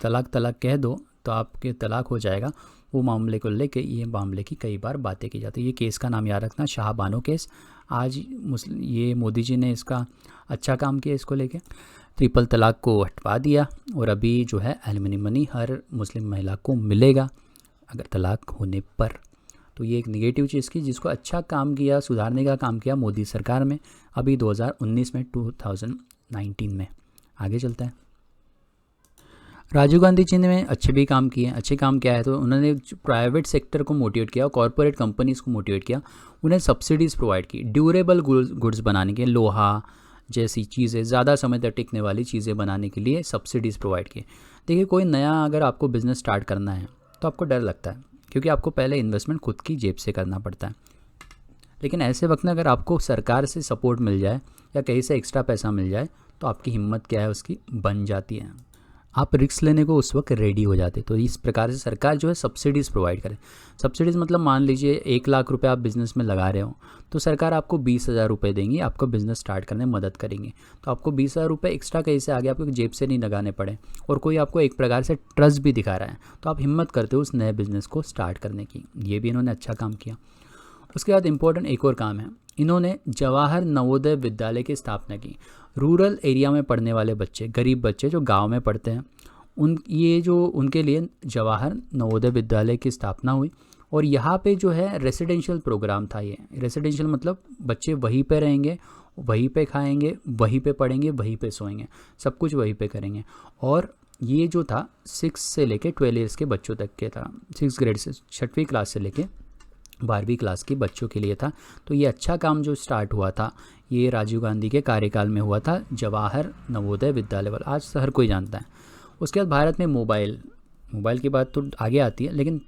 तलाक कह दो तो आपके तलाक हो जाएगा, वो मामले को लेके ये मामले की कई बार बातें की जाती है। ये केस का नाम याद रखना, शाहबानो केस। आज ये मोदी जी ने इसका अच्छा काम किया, इसको लेके ट्रिपल तलाक को हटवा दिया, और अभी जो है एलिमनी मनी हर मुस्लिम महिला को मिलेगा अगर तलाक होने पर। तो ये एक नेगेटिव चीज़ की, जिसको अच्छा काम किया, सुधारने का काम किया मोदी सरकार में, अभी 2019 में, 2019 में। आगे चलता है। राजीव गांधी जी ने अच्छे भी काम किए। अच्छे काम क्या है, तो उन्होंने प्राइवेट सेक्टर को मोटिवेट किया, कॉरपोरेट कंपनीज़ को मोटिवेट किया, उन्हें सब्सिडीज़ प्रोवाइड की ड्यूरेबल गुड्स बनाने के, लोहा जैसी चीज़ें, ज़्यादा समय तक टिकने वाली चीज़ें बनाने के लिए सब्सिडीज़ प्रोवाइड की। देखिए, कोई नया अगर आपको बिज़नेस स्टार्ट करना है तो आपको डर लगता है, क्योंकि आपको पहले इन्वेस्टमेंट खुद की जेब से करना पड़ता है। लेकिन ऐसे वक्त में अगर आपको सरकार से सपोर्ट मिल जाए या कहीं से एक्स्ट्रा पैसा मिल जाए, तो आपकी हिम्मत क्या है उसकी बन जाती है, आप रिस्क लेने को उस वक्त रेडी हो जाते। तो इस प्रकार से सरकार जो है सब्सिडीज़ प्रोवाइड करे। सब्सिडीज़ मतलब मान लीजिए 1 लाख रुपए आप बिज़नेस में लगा रहे हो, तो सरकार आपको 20,000 रुपये देंगी, आपको बिज़नेस स्टार्ट करने में मदद करेंगे। तो आपको 20,000 रुपये एक्स्ट्रा कहीं से आगे आपको जेब से नहीं लगाने पड़े, और कोई आपको एक प्रकार से ट्रस्ट भी दिखा रहा है, तो आप हिम्मत करते हो उस नए बिज़नेस को स्टार्ट करने की। ये भी इन्होंने अच्छा काम किया। उसके बाद इम्पोर्टेंट एक और काम है, इन्होंने जवाहर नवोदय विद्यालय की स्थापना की। रूरल एरिया में पढ़ने वाले बच्चे, गरीब बच्चे जो गांव में पढ़ते हैं, उनके लिए जवाहर नवोदय विद्यालय की स्थापना हुई। और यहाँ पे जो है रेसिडेंशियल प्रोग्राम था। ये रेसिडेंशियल मतलब बच्चे वहीं पे रहेंगे, वहीं पे खाएंगे, वहीं पे पढ़ेंगे, वहीं पे सोएंगे, सब कुछ वहीं पे करेंगे। और ये जो था 6 से लेके 12 ईयर्स के बच्चों तक के था, 6 ग्रेड से 6वीं क्लास से लेके 12वीं क्लास के बच्चों के लिए था। तो ये अच्छा काम जो स्टार्ट हुआ था, ये राजीव गांधी के कार्यकाल में हुआ था, जवाहर नवोदय विद्यालय वाला। आज हर कोई जानता है। उसके बाद भारत में मोबाइल की बात तो आगे आती है, लेकिन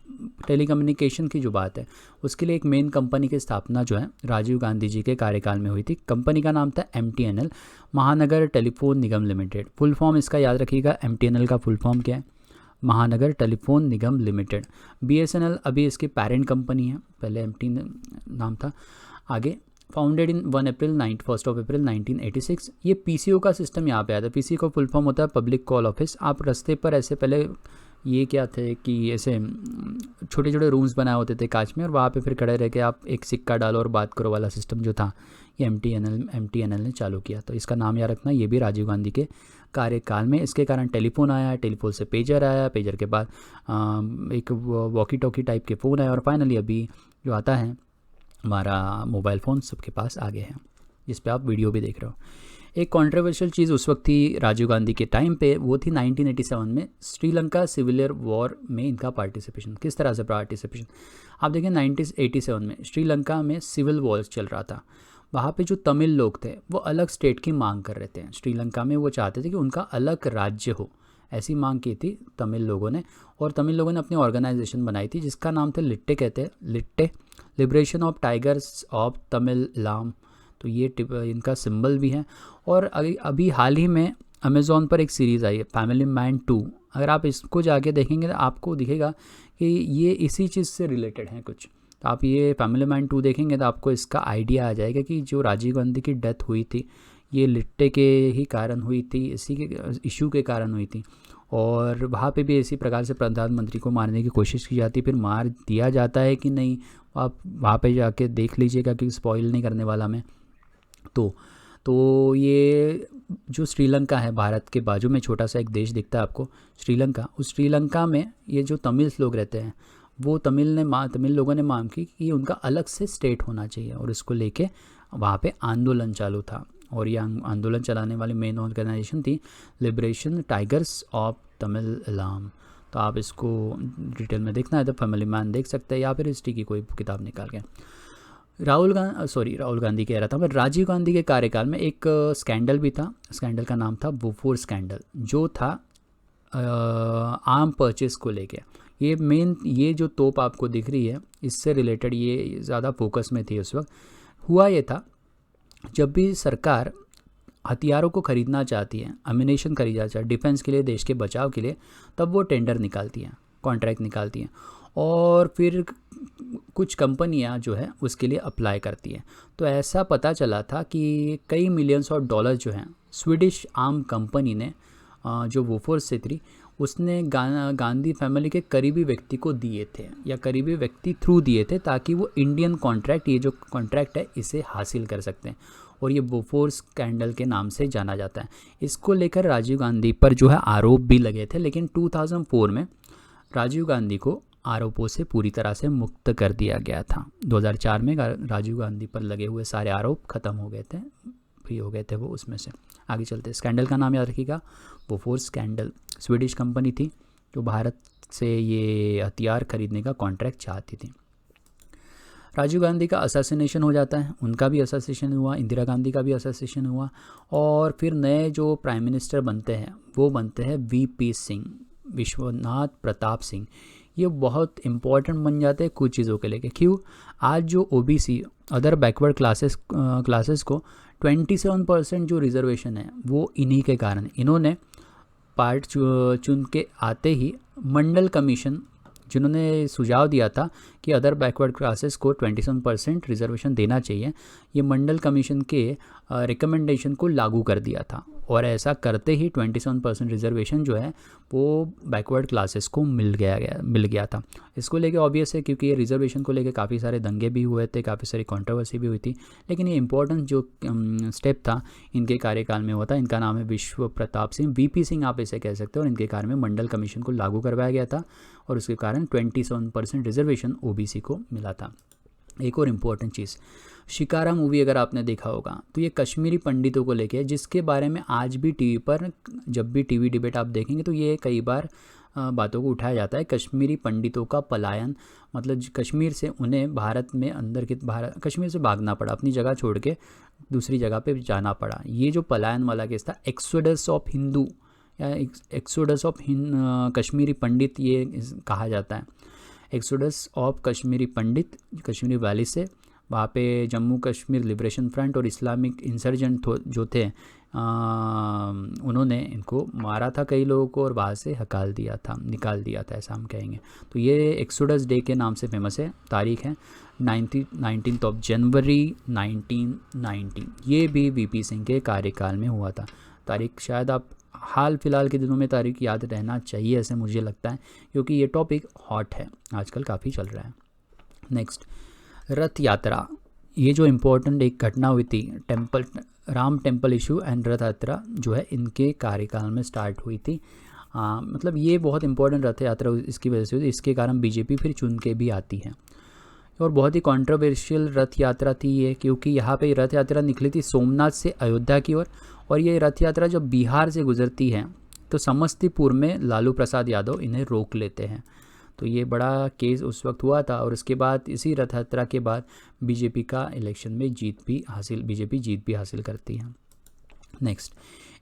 टेलीकम्युनिकेशन की जो बात है, उसके लिए एक मेन कंपनी की स्थापना जो है राजीव गांधी जी के कार्यकाल में हुई थी। कंपनी का नाम था MTNL, महानगर टेलीफोन निगम लिमिटेड। फुल फॉर्म इसका याद रखिएगा, MTNL का फुल फॉर्म क्या है, महानगर टेलीफोन निगम लिमिटेड। BSNL अभी इसकी पेरेंट कंपनी है, पहले MT नाम था। आगे फाउंडेड इन 1 अप्रैल 1986। ये PCO का सिस्टम यहाँ पे आता है। PCO का फुल फॉर्म होता है पब्लिक कॉल ऑफिस। आप रास्ते पर ऐसे पहले ये क्या थे कि ऐसे छोटे छोटे रूम्स बनाए होते थे कांच में, और वहाँ पे फिर खड़े रह के आप एक सिक्का डालो और बात करो वाला सिस्टम जो था, ये MTNL ने चालू किया। तो इसका नाम याद रखना, ये भी राजीव गांधी के कार्यकाल में। इसके कारण टेलीफोन आया, टेलीफोन से पेजर आया, पेजर के बाद एक वॉकी टॉकी टाइप के फ़ोन आया, और फाइनली अभी जो आता है हमारा मोबाइल फ़ोन सबके पास आ गए हैं, जिस पे आप वीडियो भी देख रहे हो। एक कंट्रोवर्शियल चीज़ उस वक्त थी राजीव गांधी के टाइम पे, वो थी 1987 में श्रीलंका सिविलियर वॉर में इनका पार्टिसिपेशन। किस तरह से पार्टिसिपेशन, आप देखें 1987 में श्रीलंका में सिविल वॉर चल रहा था। वहाँ पे जो तमिल लोग थे वो अलग स्टेट की मांग कर रहे थे। श्रीलंका में वो चाहते थे कि उनका अलग राज्य हो, ऐसी मांग की थी तमिल लोगों ने, और तमिल लोगों ने अपनी ऑर्गेनाइजेशन बनाई थी जिसका नाम था लिट्टे, कहते हैं LTTE, liberation of tigers of Tamil Eelam. तो ये इनका सिंबल भी है। और अभी हाल ही में अमेज़ॉन पर एक सीरीज़ आई है फैमिली मैन 2, अगर आप इसको जाके देखेंगे तो आपको दिखेगा कि ये इसी चीज़ से रिलेटेड हैं कुछ। तो आप ये फैमिली मैन 2 देखेंगे तो आपको इसका आइडिया आ जाएगा कि जो राजीव गांधी की डेथ हुई थी ये लिट्टे के ही कारण हुई थी, इसी के इशू के कारण हुई थी। और वहाँ पे भी इसी प्रकार से प्रधानमंत्री को मारने की कोशिश की जाती, फिर मार दिया जाता है कि नहीं, आप वहाँ पे जाके देख लीजिएगा, क्योंकि स्पॉइल नहीं करने वाला मैं। तो ये जो श्रीलंका है, भारत के बाजू में छोटा सा एक देश दिखता है आपको श्रीलंका, उस श्रीलंका में ये जो तमिल लोग रहते हैं वो तमिल लोगों ने मांग की कि उनका अलग से स्टेट होना चाहिए, और इसको लेके वहाँ पे आंदोलन चालू था। और ये आंदोलन चलाने वाली मेन ऑर्गेनाइजेशन थी liberation tigers of Tamil Eelam. तो आप इसको डिटेल में देखना है तो फैमिली मैन देख सकते हैं, या फिर हिस्ट्री की कोई किताब निकाल के। राहुल गांधी कह रहा था मैं, राजीव गांधी के कार्यकाल में एक स्कैंडल भी था, स्कैंडल का नाम था बोफोर स्कैंडल, जो था आर्म परचेस को लेके। ये जो तोप आपको दिख रही है इससे रिलेटेड ये ज़्यादा फोकस में थी उस वक्त। हुआ ये था, जब भी सरकार हथियारों को ख़रीदना चाहती है, अम्यूनेशन खरीदना चाहती है डिफेंस के लिए, देश के बचाव के लिए, तब वो टेंडर निकालती हैं, कॉन्ट्रैक्ट निकालती हैं, और फिर कुछ कंपनियां जो है उसके लिए अप्लाई करती हैं। तो ऐसा पता चला था कि कई मिलियंस ऑफ डॉलर जो हैं स्वीडिश आर्म कंपनी ने जो बोफोर्स से थी उसने गांधी फैमिली के करीबी व्यक्ति को दिए थे, या करीबी व्यक्ति थ्रू दिए थे, ताकि वो इंडियन कॉन्ट्रैक्ट, ये जो कॉन्ट्रैक्ट है इसे हासिल कर सकते हैं। और ये बोफोर्स स्कैंडल के नाम से जाना जाता है। इसको लेकर राजीव गांधी पर जो है आरोप भी लगे थे, लेकिन 2004 में राजीव गांधी को आरोपों से पूरी तरह से मुक्त कर दिया गया था। 2004 में राजीव गांधी पर लगे हुए सारे आरोप खत्म हो गए थे, फ्री हो गए थे वो उसमें से। आगे चलते, स्कैंडल का नाम याद रखिएगा, बोफोर्स स्कैंडल। स्वीडिश कंपनी थी जो भारत से ये हथियार खरीदने का कॉन्ट्रैक्ट चाहती थी। राजीव गांधी का असैसिनेशन हो जाता है, उनका भी असैसिनेशन हुआ, इंदिरा गांधी का भी असैसिनेशन हुआ, और फिर नए जो प्राइम मिनिस्टर बनते हैं वो बनते हैं वीपी सिंह, विश्वनाथ प्रताप सिंह। ये बहुत इंपॉर्टेंट बन जाते हैं कुछ चीज़ों के लेके। क्यों? आज जो ओबीसी अदर बैकवर्ड क्लासेस को 27% जो रिजर्वेशन है वो इन्हीं के कारण, इन्होंने पार्ट चुन के आते ही मंडल कमीशन जिन्होंने सुझाव दिया था कि अदर बैकवर्ड क्लासेस को 27% रिजर्वेशन देना चाहिए, ये मंडल कमीशन के रिकमेंडेशन को लागू कर दिया था, और ऐसा करते ही 27% रिजर्वेशन जो है वो बैकवर्ड क्लासेस को मिल गया था। इसको लेके ऑब्वियस है, क्योंकि ये रिजर्वेशन को लेके काफ़ी सारे दंगे भी हुए थे, काफ़ी सारी कंट्रोवर्सी भी हुई थी, लेकिन ये इंपॉर्टेंट जो स्टेप था इनके कार्यकाल में हुआ था। इनका नाम है विश्व प्रताप सिंह, वीपी सिंह आप इसे कह सकते हो, और इनके कारण में मंडल कमीशन को लागू करवाया गया था, और उसके कारण 27% रिजर्वेशन ओबीसी को मिला था। एक और इम्पॉर्टेंट चीज़, शिकारा मूवी अगर आपने देखा होगा तो ये कश्मीरी पंडितों को लेके है, जिसके बारे में आज भी टीवी पर जब भी टीवी डिबेट आप देखेंगे तो ये कई बार बातों को उठाया जाता है। कश्मीरी पंडितों का पलायन, मतलब कश्मीर से उन्हें कश्मीर से भागना पड़ा, अपनी जगह छोड़ के दूसरी जगह पे जाना पड़ा। ये जो पलायन वाला केस था, एक्सोडस ऑफ हिंदू या एक्सोडस ऑफ कश्मीरी पंडित ये कहा जाता है। Exodus of Kashmiri Pandit, Kashmiri valley से वहाँ पे जम्मू कश्मीर लिबरेशन फ्रंट और इस्लामिक इंसर्जेंट जो थे उन्होंने इनको मारा था कई लोगों को, और वहाँ से निकाल दिया था ऐसा हम कहेंगे। तो ये एक्सोडस डे के नाम से फेमस है। तारीख है 19 जनवरी 1990। ये भी वीपी सिंह के कार्यकाल में हुआ था। तारीख शायद आप हाल फिलहाल के दिनों में तारीख याद रहना चाहिए ऐसे मुझे लगता है, क्योंकि ये टॉपिक हॉट है, आजकल काफ़ी चल रहा है। नेक्स्ट, रथ यात्रा। ये जो इम्पोर्टेंट एक घटना हुई थी, राम टेम्पल इशू एंड रथ यात्रा जो है इनके कार्यकाल में स्टार्ट हुई थी। मतलब ये बहुत इंपॉर्टेंट रथ यात्रा इसकी वजह से हुई, इसके कारण बीजेपी फिर चुन के भी आती है। और बहुत ही कंट्रोवर्शियल रथ यात्रा थी ये, क्योंकि यहाँ पे रथ यात्रा निकली थी सोमनाथ से अयोध्या की ओर, और ये रथ यात्रा जब बिहार से गुजरती है तो समस्तीपुर में लालू प्रसाद यादव इन्हें रोक लेते हैं। तो ये बड़ा केस उस वक्त हुआ था, और उसके बाद इसी रथ यात्रा के बाद बीजेपी का इलेक्शन में बीजेपी जीत भी हासिल करती है। नेक्स्ट,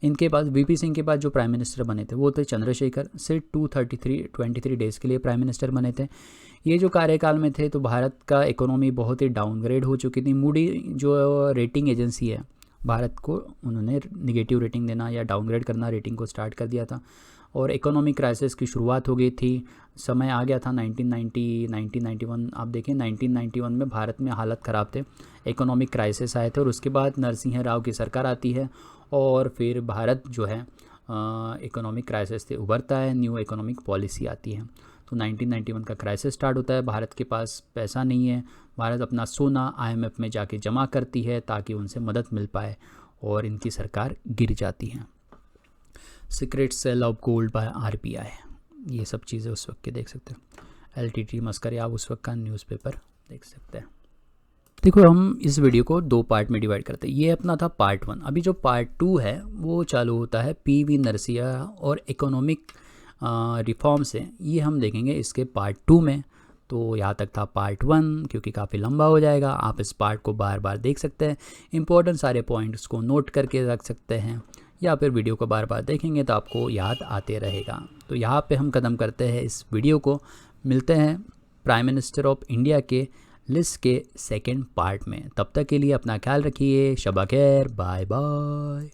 इनके पास वीपी सिंह के बाद जो प्राइम मिनिस्टर बने थे वो थे चंद्रशेखर, सिर्फ 23 डेज़ के लिए प्राइम मिनिस्टर बने थे। ये जो कार्यकाल में थे तो भारत का इकोनॉमी बहुत ही डाउनग्रेड हो चुकी थी। मूडी जो रेटिंग एजेंसी है भारत को, उन्होंने निगेटिव रेटिंग देना या डाउनग्रेड करना रेटिंग को स्टार्ट कर दिया था और इकोनॉमिक क्राइसिस की शुरुआत हो गई थी। समय आ गया था 1991। आप देखें 1991 में भारत में हालत ख़राब थे, इकोनॉमिक क्राइसिस आए थे और उसके बाद नरसिंह राव की सरकार आती है और फिर भारत जो है इकोनॉमिक क्राइसिस से उभरता है, न्यू इकोनॉमिक पॉलिसी आती है। तो 1991 का क्राइसिस स्टार्ट होता है। भारत के पास पैसा नहीं है, भारत अपना सोना IMF में जाके जमा करती है ताकि उनसे मदद मिल पाए और इनकी सरकार गिर जाती है। Secret sale of gold by RBI, ये सब चीज़ें उस वक्त के देख सकते हैं। LTT मस्करी, आप उस वक्त का न्यूज़पेपर देख सकते हैं। देखो हम इस वीडियो को 2 पार्ट में डिवाइड करते हैं। ये अपना था पार्ट 1। अभी जो पार्ट 2 है वो चालू होता है PV नरसिम्हा और इकोनॉमिक रिफॉर्म्स हैं, ये हम देखेंगे इसके पार्ट 2 में। तो यहाँ तक था पार्ट 1, क्योंकि काफ़ी लंबा हो जाएगा। आप इस पार्ट को बार बार देख सकते हैं, इंपॉर्टेंट सारे पॉइंट्स को नोट करके रख सकते हैं, या फिर वीडियो को बार बार देखेंगे तो आपको याद आते रहेगा। तो यहाँ पे हम ख़त्म करते हैं इस वीडियो को। मिलते हैं प्राइम मिनिस्टर ऑफ इंडिया के लिस्ट के 2nd पार्ट में। तब तक के लिए अपना ख्याल रखिए। शब खैर, बाय बाय।